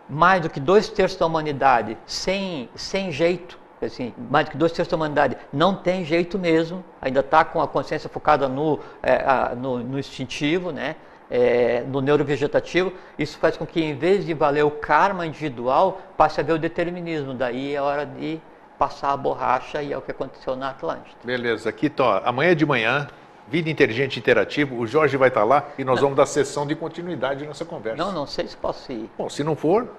mais do que 2/3 da humanidade sem jeito, assim, mais do que 2/3 da humanidade não tem jeito mesmo, ainda está com a consciência focada no instintivo, né? No neurovegetativo, isso faz com que, em vez de valer o karma individual, passe a ver o determinismo. Daí é hora de passar a borracha, e é o que aconteceu na Atlântida. Beleza, aqui amanhã de manhã, Vida Inteligente Interativo, o Jorge vai estar lá e nós vamos dar sessão de continuidade nessa conversa. Não sei se posso ir. Bom, se não for,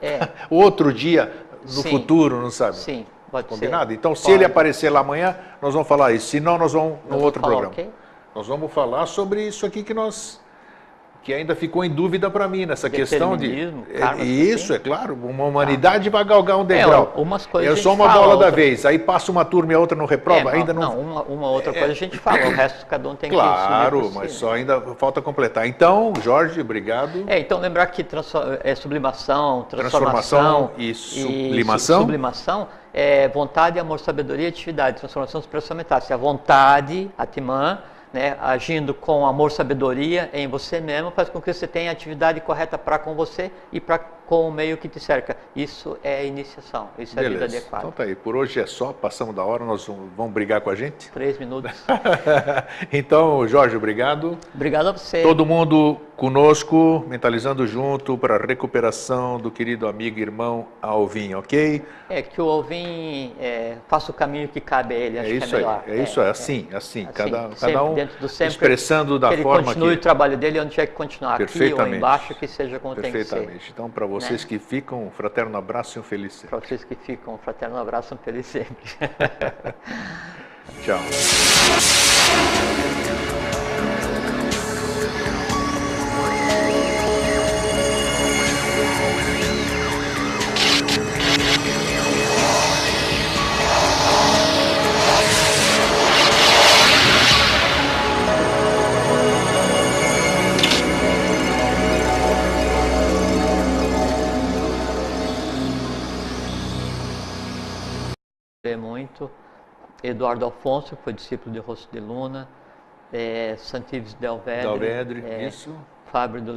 outro dia, no futuro, não sabe? Sim, pode Combinado? ser. Então, se ele aparecer lá amanhã, nós vamos falar isso. Se não, nós vamos no outro programa. Okay? Nós vamos falar sobre isso aqui que ainda ficou em dúvida para mim, nessa questão de... Karma, isso, é claro, uma humanidade vai galgar um degrau. Umas coisas eu sou uma bola da vez, aí passa uma turma e a outra não reprova, ainda não... Uma outra coisa a gente fala, o resto cada um tem que Claro, mas só ainda falta completar. Então, Jorge, obrigado. Então lembrar que sublimação, transformação e sublimação. Sublimação é vontade, amor, sabedoria e atividade. Transformação, expressão, metástase. A vontade, Atman, né, agindo com amor, sabedoria em você mesmo, faz com que você tenha a atividade correta para com você e para com o meio que te cerca. Isso é iniciação, isso é a vida adequada. Então tá aí, por hoje é só, passamos da hora, nós vamos brigar com a gente? 3 minutos. Então, Jorge, obrigado. Obrigado a você. Todo mundo conosco, mentalizando junto para a recuperação do querido amigo e irmão Alvin, ok? Que o Alvin faça o caminho que cabe a ele, acho que é melhor. Isso é assim, cada um dentro do sempre, expressando da que ele forma continue o trabalho dele onde tiver que continuar, aqui ou embaixo, que seja como tem que ser. Perfeitamente. Então, para vocês que ficam, um fraterno abraço e um feliz sempre. Para vocês que ficam, um fraterno abraço e um feliz sempre. Tchau. Muito. Eduardo Alfonso, que foi discípulo de Rosso de Luna, Santives Delvedre, isso. Fábio de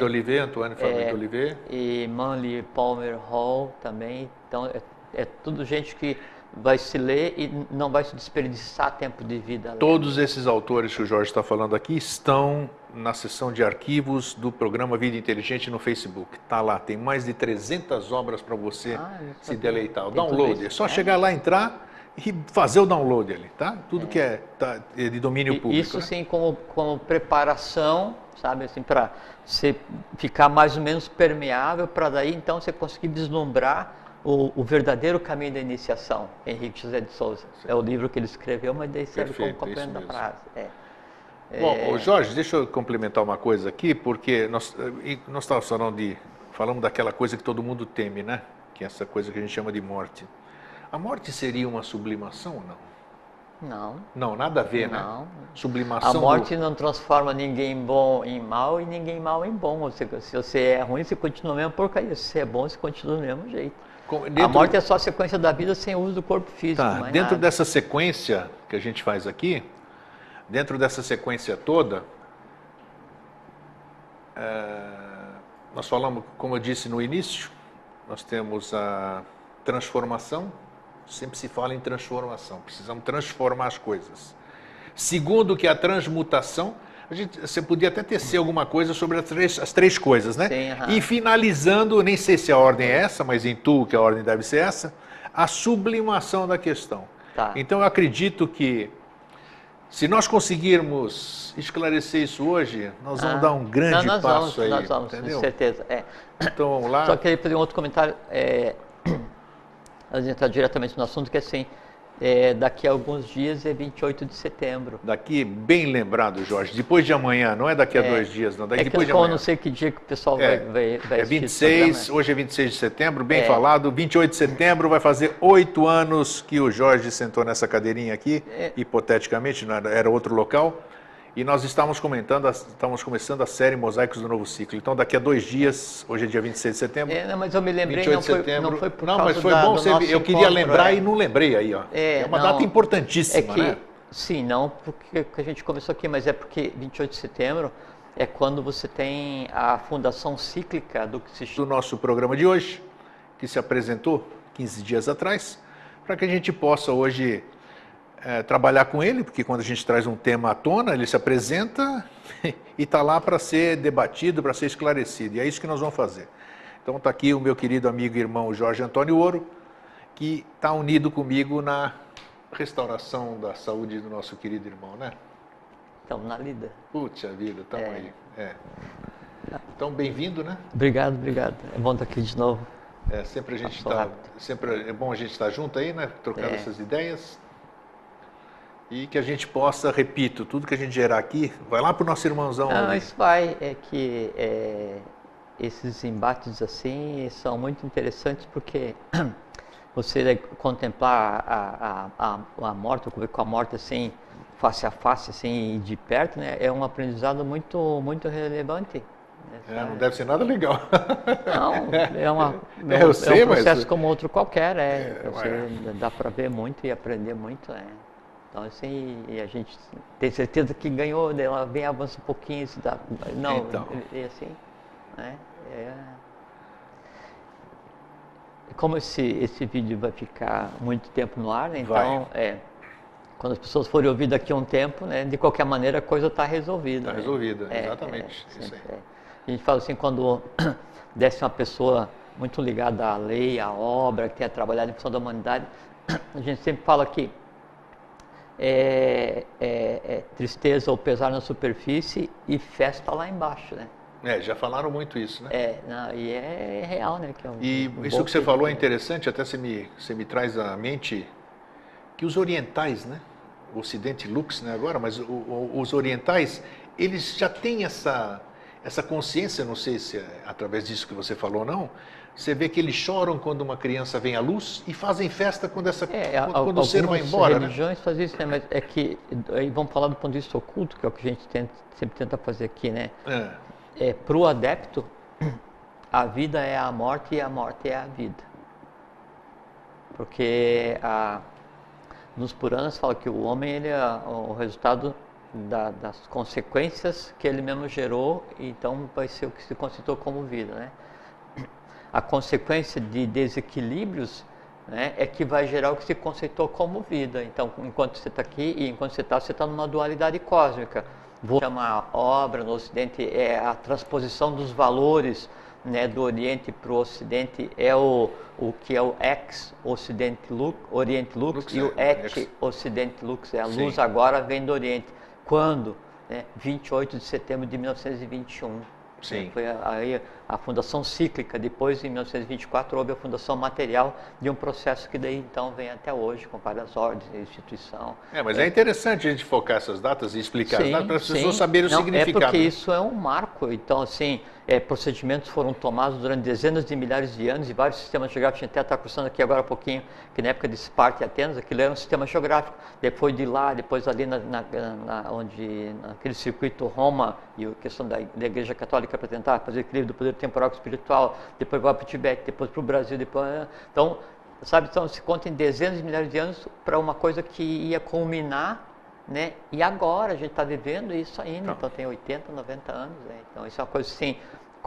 Oliveira, Antônio Fábio de Oliveira. E Manly Palmer Hall também. Então, é tudo gente que vai se ler e não vai se desperdiçar tempo de vida. Todos esses autores que o Jorge está falando aqui estão na seção de arquivos do programa Vida Inteligente no Facebook. Está lá, tem mais de 300 obras para você se deleitar. O download, é só chegar lá, entrar e fazer o download ali, tá? Tudo que é de domínio público. Isso, né? Sim, como preparação, sabe, assim, para você ficar mais ou menos permeável, para daí então você conseguir vislumbrar o verdadeiro caminho da iniciação. Henrique José de Souza. Sim. É o livro que ele escreveu, mas daí serve como complemento da frase. Bom, Jorge, deixa eu complementar uma coisa aqui, porque nós estávamos falando daquela coisa que todo mundo teme, né? Que é essa coisa que a gente chama de morte. A morte seria uma sublimação ou não? Não. Não, nada a ver, não. Né? Sublimação. A morte não transforma ninguém bom em mal e ninguém mal em bom. Se você é ruim, você continua a mesma porcaria. Se você é bom, você continua do mesmo jeito. A morte é só a sequência da vida sem o uso do corpo físico. Tá. Dentro dessa sequência que a gente faz aqui, dentro dessa sequência toda, nós falamos, como eu disse no início, nós temos a transformação, sempre se fala em transformação, precisamos transformar as coisas. Segundo, que é a transmutação, você podia até tecer alguma coisa sobre as três coisas, né? Sim, E finalizando, nem sei se a ordem é essa, mas intuo que a ordem deve ser essa, a sublimação da questão. Tá. Então eu acredito que se nós conseguirmos esclarecer isso hoje, nós vamos dar um grande passo aí. Nós vamos, entendeu? com certeza. Então vamos lá. Só queria fazer um outro comentário, antes de entrar diretamente no assunto, que assim, daqui a alguns dias é 28 de setembro. Daqui, bem lembrado, Jorge, depois de amanhã, não é daqui a 2 dias, não, daqui depois de amanhã. Eu não sei que dia que o pessoal vai É 26, hoje é 26 de setembro, bem falado, 28 de setembro vai fazer 8 anos que o Jorge sentou nessa cadeirinha aqui, hipoteticamente, não era outro local, e nós estamos começando a série Mosaicos do Novo Ciclo. Então daqui a 2 dias, hoje é dia 26 de setembro. Mas eu me lembrei, não foi por causa mas foi bom, eu queria lembrar e não lembrei aí, ó. É uma data importantíssima, né? Sim, não porque a gente começou aqui, mas é porque 28 de setembro é quando você tem a fundação cíclica do nosso programa de hoje, que se apresentou 15 dias atrás, para que a gente possa hoje trabalhar com ele, porque quando a gente traz um tema à tona, ele se apresenta e está lá para ser debatido, para ser esclarecido, e é isso que nós vamos fazer. Então está aqui o meu querido amigo e irmão Jorge Antônio Ouro, que está unido comigo na restauração da saúde do nosso querido irmão, né? Estamos na lida. Puxa vida, estamos aí. Então, bem-vindo, né? Obrigado. É bom estar aqui de novo. Sempre é bom a gente estar junto aí, né? Trocando essas ideias. E que a gente possa, repito, tudo que a gente gerar aqui, vai lá para o nosso irmãozão. Não, isso vai, esses embates assim são muito interessantes porque você contemplar a morte, com a morte assim, face a face, assim, de perto, né, é um aprendizado muito, muito relevante. Não deve ser nada legal. Não, é um processo como outro qualquer, dá para ver muito e aprender muito, Então, assim, a gente tem certeza que ganhou, ela vem, avança um pouquinho, isso dá. Não, então. E assim, né? Como esse vídeo vai ficar muito tempo no ar, né? Então, quando as pessoas forem ouvir daqui a um tempo, né? De qualquer maneira a coisa está resolvida. Está resolvida, exatamente. Isso aí. A gente fala assim, quando desce uma pessoa muito ligada à lei, à obra, que tenha trabalhado em função da humanidade, a gente sempre fala que tristeza ou pesar na superfície e festa lá embaixo, né? Já falaram muito isso, né? E é real, né? Isso que você falou é interessante, até você me traz à mente que os orientais, né? O Ocidente Lux, né, agora, mas os orientais, eles já têm essa consciência, não sei se é através disso que você falou ou não, você vê que eles choram quando uma criança vem à luz e fazem festa quando o ser vai embora. As religiões fazem isso, né? Mas é que, aí vamos falar do ponto de vista oculto, que é o que a gente sempre tenta fazer aqui, né? Para o adepto, a vida é a morte e a morte é a vida. Porque nos Puranas fala que o homem ele é o resultado das consequências que ele mesmo gerou, então vai ser o que se constituiu como vida, né? A consequência de desequilíbrios, né, é que vai gerar o que se conceitou como vida. Então, enquanto você está aqui e enquanto você está numa dualidade cósmica. Vou chamar a obra no Ocidente a transposição dos valores, né, do Oriente para o Ocidente, o que é o ex-Ocidente Oriente Lux e o et-Ocidente Lux, a luz agora vem do Oriente. Quando? 28 de setembro de 1921. Sim. Foi aí a fundação cíclica, depois em 1924 houve a fundação material de um processo que daí então vem até hoje, com várias ordens, instituição. Mas é interessante a gente focar essas datas e explicar as datas para as pessoas saberem o significado. É porque isso é um marco, então assim, procedimentos foram tomados durante dezenas de milhares de anos e vários sistemas geográficos, a gente até está conversando aqui agora há pouquinho, que na época de Esparta e Atenas, aquilo era um sistema geográfico, depois de lá, depois ali naquele circuito Roma e a questão da Igreja Católica para tentar fazer equilíbrio do poder temporal com espiritual, depois vai para o Tibete, depois para o Brasil, então, então se conta em dezenas de milhares de anos para uma coisa que ia culminar, né? E agora a gente está vivendo isso ainda, então tem 80, 90 anos, né? Então isso é uma coisa assim,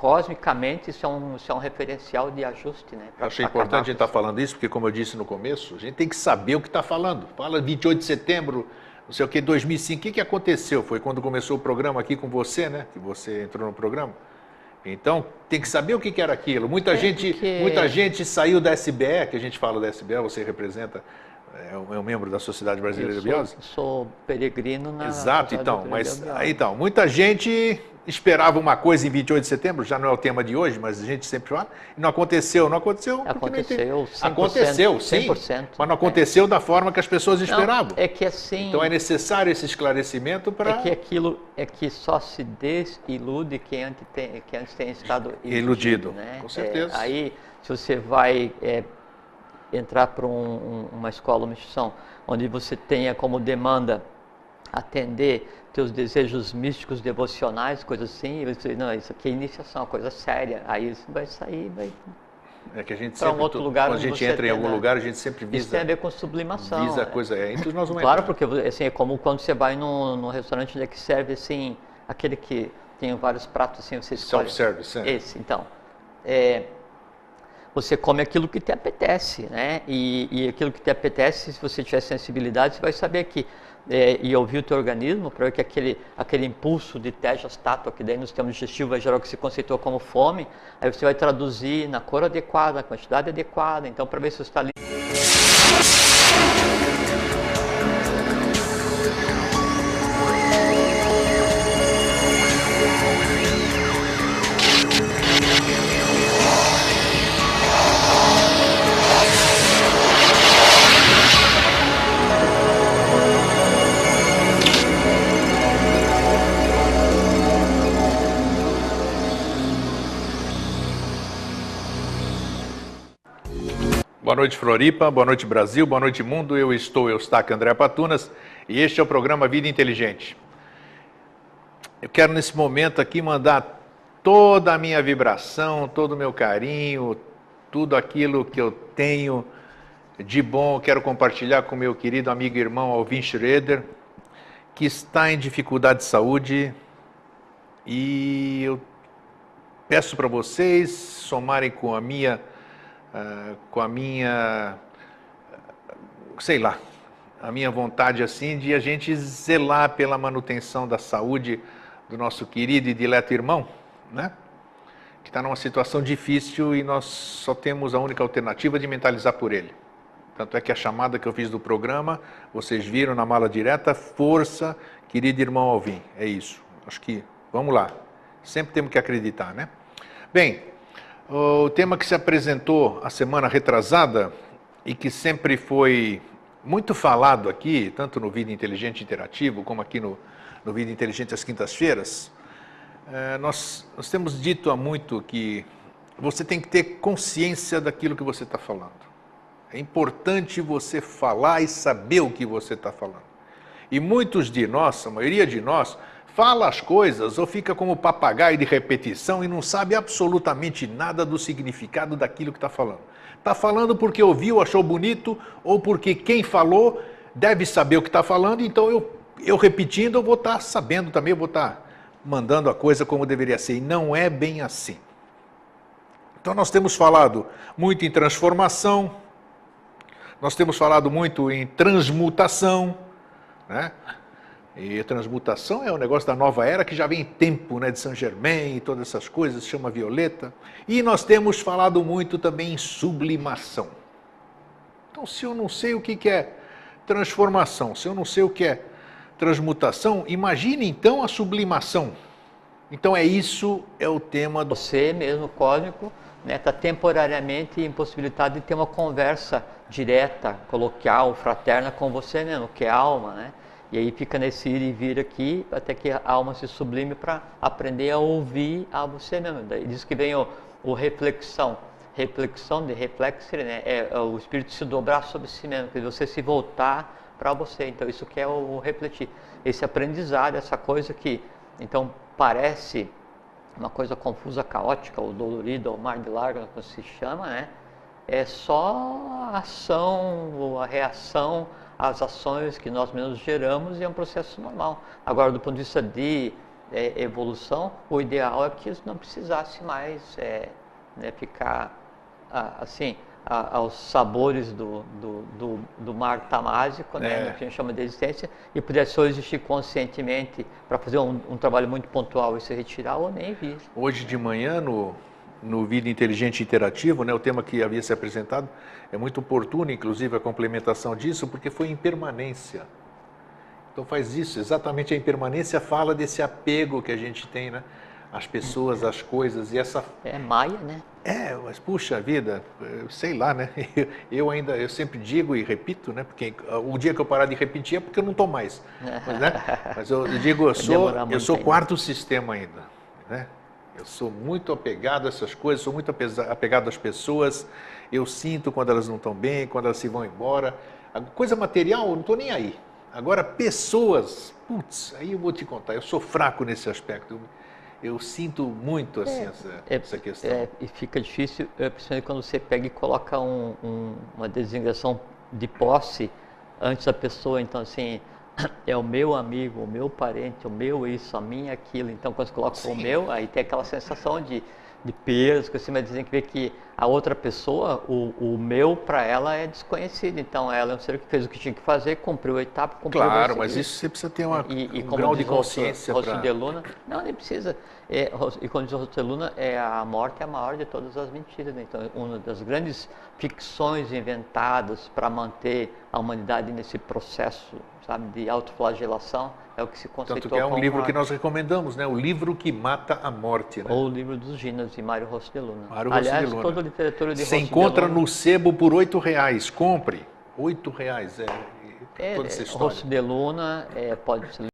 cosmicamente isso é um referencial de ajuste, né? Eu achei importante a gente estar falando isso, porque como eu disse no começo, a gente tem que saber o que está falando. Fala 28 de setembro, não sei o que, 2005, o que aconteceu? Foi quando começou o programa aqui com você, né? Que você entrou no programa. Então, tem que saber o que era aquilo. Muita gente saiu da SBE, que a gente fala da SBE, você representa, é um membro da Sociedade Brasileira de Biose. Sou peregrino na Exato, então, mas aí então, muita gente esperava uma coisa em 28 de setembro, já não é o tema de hoje, mas a gente sempre fala, e não aconteceu. Aconteceu, 100%, aconteceu, sim, 100%, mas não aconteceu da forma que as pessoas esperavam. Não, é que assim... Então é necessário esse esclarecimento para... É que aquilo é que só se desilude quem antes tem estado iludido, né? Com certeza. Aí, se você vai entrar para uma escola, uma instituição, onde você tenha como demanda atender teus desejos místicos, devocionais, coisas assim, e você, não, isso aqui é iniciação, coisa séria, aí você vai sair, é que a gente para sempre, um outro lugar, quando a gente entra em algum lugar, a gente sempre visa... Isso tem a ver com sublimação. Visa a coisa, então nós vamos claro, entrar. porque assim, é como quando você vai num restaurante onde é que serve, assim, aquele que tem vários pratos, assim, você escolhe. Self-service, Esse, então. Você come aquilo que te apetece, né? E aquilo que te apetece, se você tiver sensibilidade, você vai saber que e ouvir o teu organismo para ver que aquele impulso de tejas tato, que daí no sistema digestivo vai gerar o que se conceitua como fome, aí você vai traduzir na cor adequada, na quantidade adequada, então para ver se você está ali. Boa noite, Floripa, boa noite, Brasil, boa noite, mundo. Eu estou Eustáquio André Patunas e este é o programa Vida Inteligente. Eu quero nesse momento aqui mandar toda a minha vibração, todo o meu carinho, tudo aquilo que eu tenho de bom, quero compartilhar com meu querido amigo e irmão Alvin Schroeder, que está em dificuldade de saúde, e eu peço para vocês somarem com a minha, sei lá, a minha vontade assim de a gente zelar pela manutenção da saúde do nosso querido e dileto irmão, né? Que está numa situação difícil e nós só temos a única alternativa de mentalizar por ele. Tanto é que a chamada que eu fiz do programa, vocês viram na mala direta, força, querido irmão Alvin, é isso. Acho que, vamos lá, sempre temos que acreditar, né? Bem, o tema que se apresentou a semana retrasada e que sempre foi muito falado aqui, tanto no Vida Inteligente Interativo, como aqui no Vida Inteligente às quintas-feiras, nós temos dito há muito que você tem que ter consciência daquilo que você está falando. É importante você falar e saber o que você está falando. E muitos de nós, a maioria de nós, fala as coisas ou fica como papagaio de repetição e não sabe absolutamente nada do significado daquilo que está falando. Está falando porque ouviu, achou bonito, ou porque quem falou deve saber o que está falando, então eu repetindo, eu vou estar sabendo também, eu vou estar mandando a coisa como deveria ser. E não é bem assim. Então nós temos falado muito em transformação, nós temos falado muito em transmutação, né? E transmutação é o negócio da nova era que já vem em tempo, né, de Saint Germain e todas essas coisas, chama Violeta. E nós temos falado muito também em sublimação. Então, se eu não sei o que é transformação, se eu não sei o que é transmutação, imagine então a sublimação. Então é o tema do... Você mesmo, cósmico, está temporariamente impossibilitado de ter uma conversa direta, coloquial, fraterna com você mesmo, que é a alma, né? E aí fica nesse ir e vir aqui, até que a alma se sublime para aprender a ouvir a você mesmo. Daí diz que vem o reflexão de reflexir, né? É o espírito se dobrar sobre si mesmo, que você se voltar para você. Então isso que é o refletir. Esse aprendizado, essa coisa que então parece uma coisa confusa, caótica, ou dolorida, ou mar de larga, como se chama, né? É só a ação ou a reação às ações que nós mesmos geramos e é um processo normal. Agora, do ponto de vista de evolução, o ideal é que isso não precisasse mais né, ficar assim, aos sabores do mar tamásico, né, que a gente chama de existência, e pudesse só existir conscientemente para fazer um trabalho muito pontual e se retirar ou nem vir. Hoje de manhã, no Vida Inteligente Interativo, né, o tema que havia se apresentado, é muito oportuno, inclusive, a complementação disso, porque foi impermanência. Então faz isso, exatamente a impermanência fala desse apego que a gente tem, né? As pessoas, as coisas e essa... É Maia, né? Mas puxa vida, sei lá, né? Eu sempre digo e repito, né? Porque o dia que eu parar de repetir é porque eu não estou mais. Mas eu digo, eu sou quarto sistema ainda, né? Eu sou muito apegado a essas coisas, sou muito apegado às pessoas, eu sinto quando elas não estão bem, quando elas se vão embora. A coisa material, eu não estou nem aí. Agora, pessoas, putz, aí eu vou te contar, eu sou fraco nesse aspecto. Eu sinto muito assim, essa questão. E fica difícil, principalmente quando você pega e coloca uma designação de posse antes da pessoa. Então, assim, é o meu amigo, o meu parente, o meu isso, a minha aquilo. Então, quando você coloca o meu, aí tem aquela sensação de peso, que você vai dizer que a outra pessoa, o meu para ela é desconhecido. Então ela é um ser que fez o que tinha que fazer, cumpriu a etapa, cumpriu Claro, mas isso você precisa ter um grau de consciência para... de Luna, não, nem precisa. E quando diz Rosso de Luna, a morte é a maior de todas as mentiras. Né? Então, uma das grandes ficções inventadas para manter a humanidade nesse processo, sabe, de autoflagelação, é o que se conceitua. Tanto que é um livro que nós recomendamos, né? O livro que mata a morte, né? Ou o livro dos Ginas, de Mário Rosso de Luna. Aliás, toda a literatura de Você encontra no sebo por R$8. Compre. R$8. Toda essa história. Rosso de Luna pode ser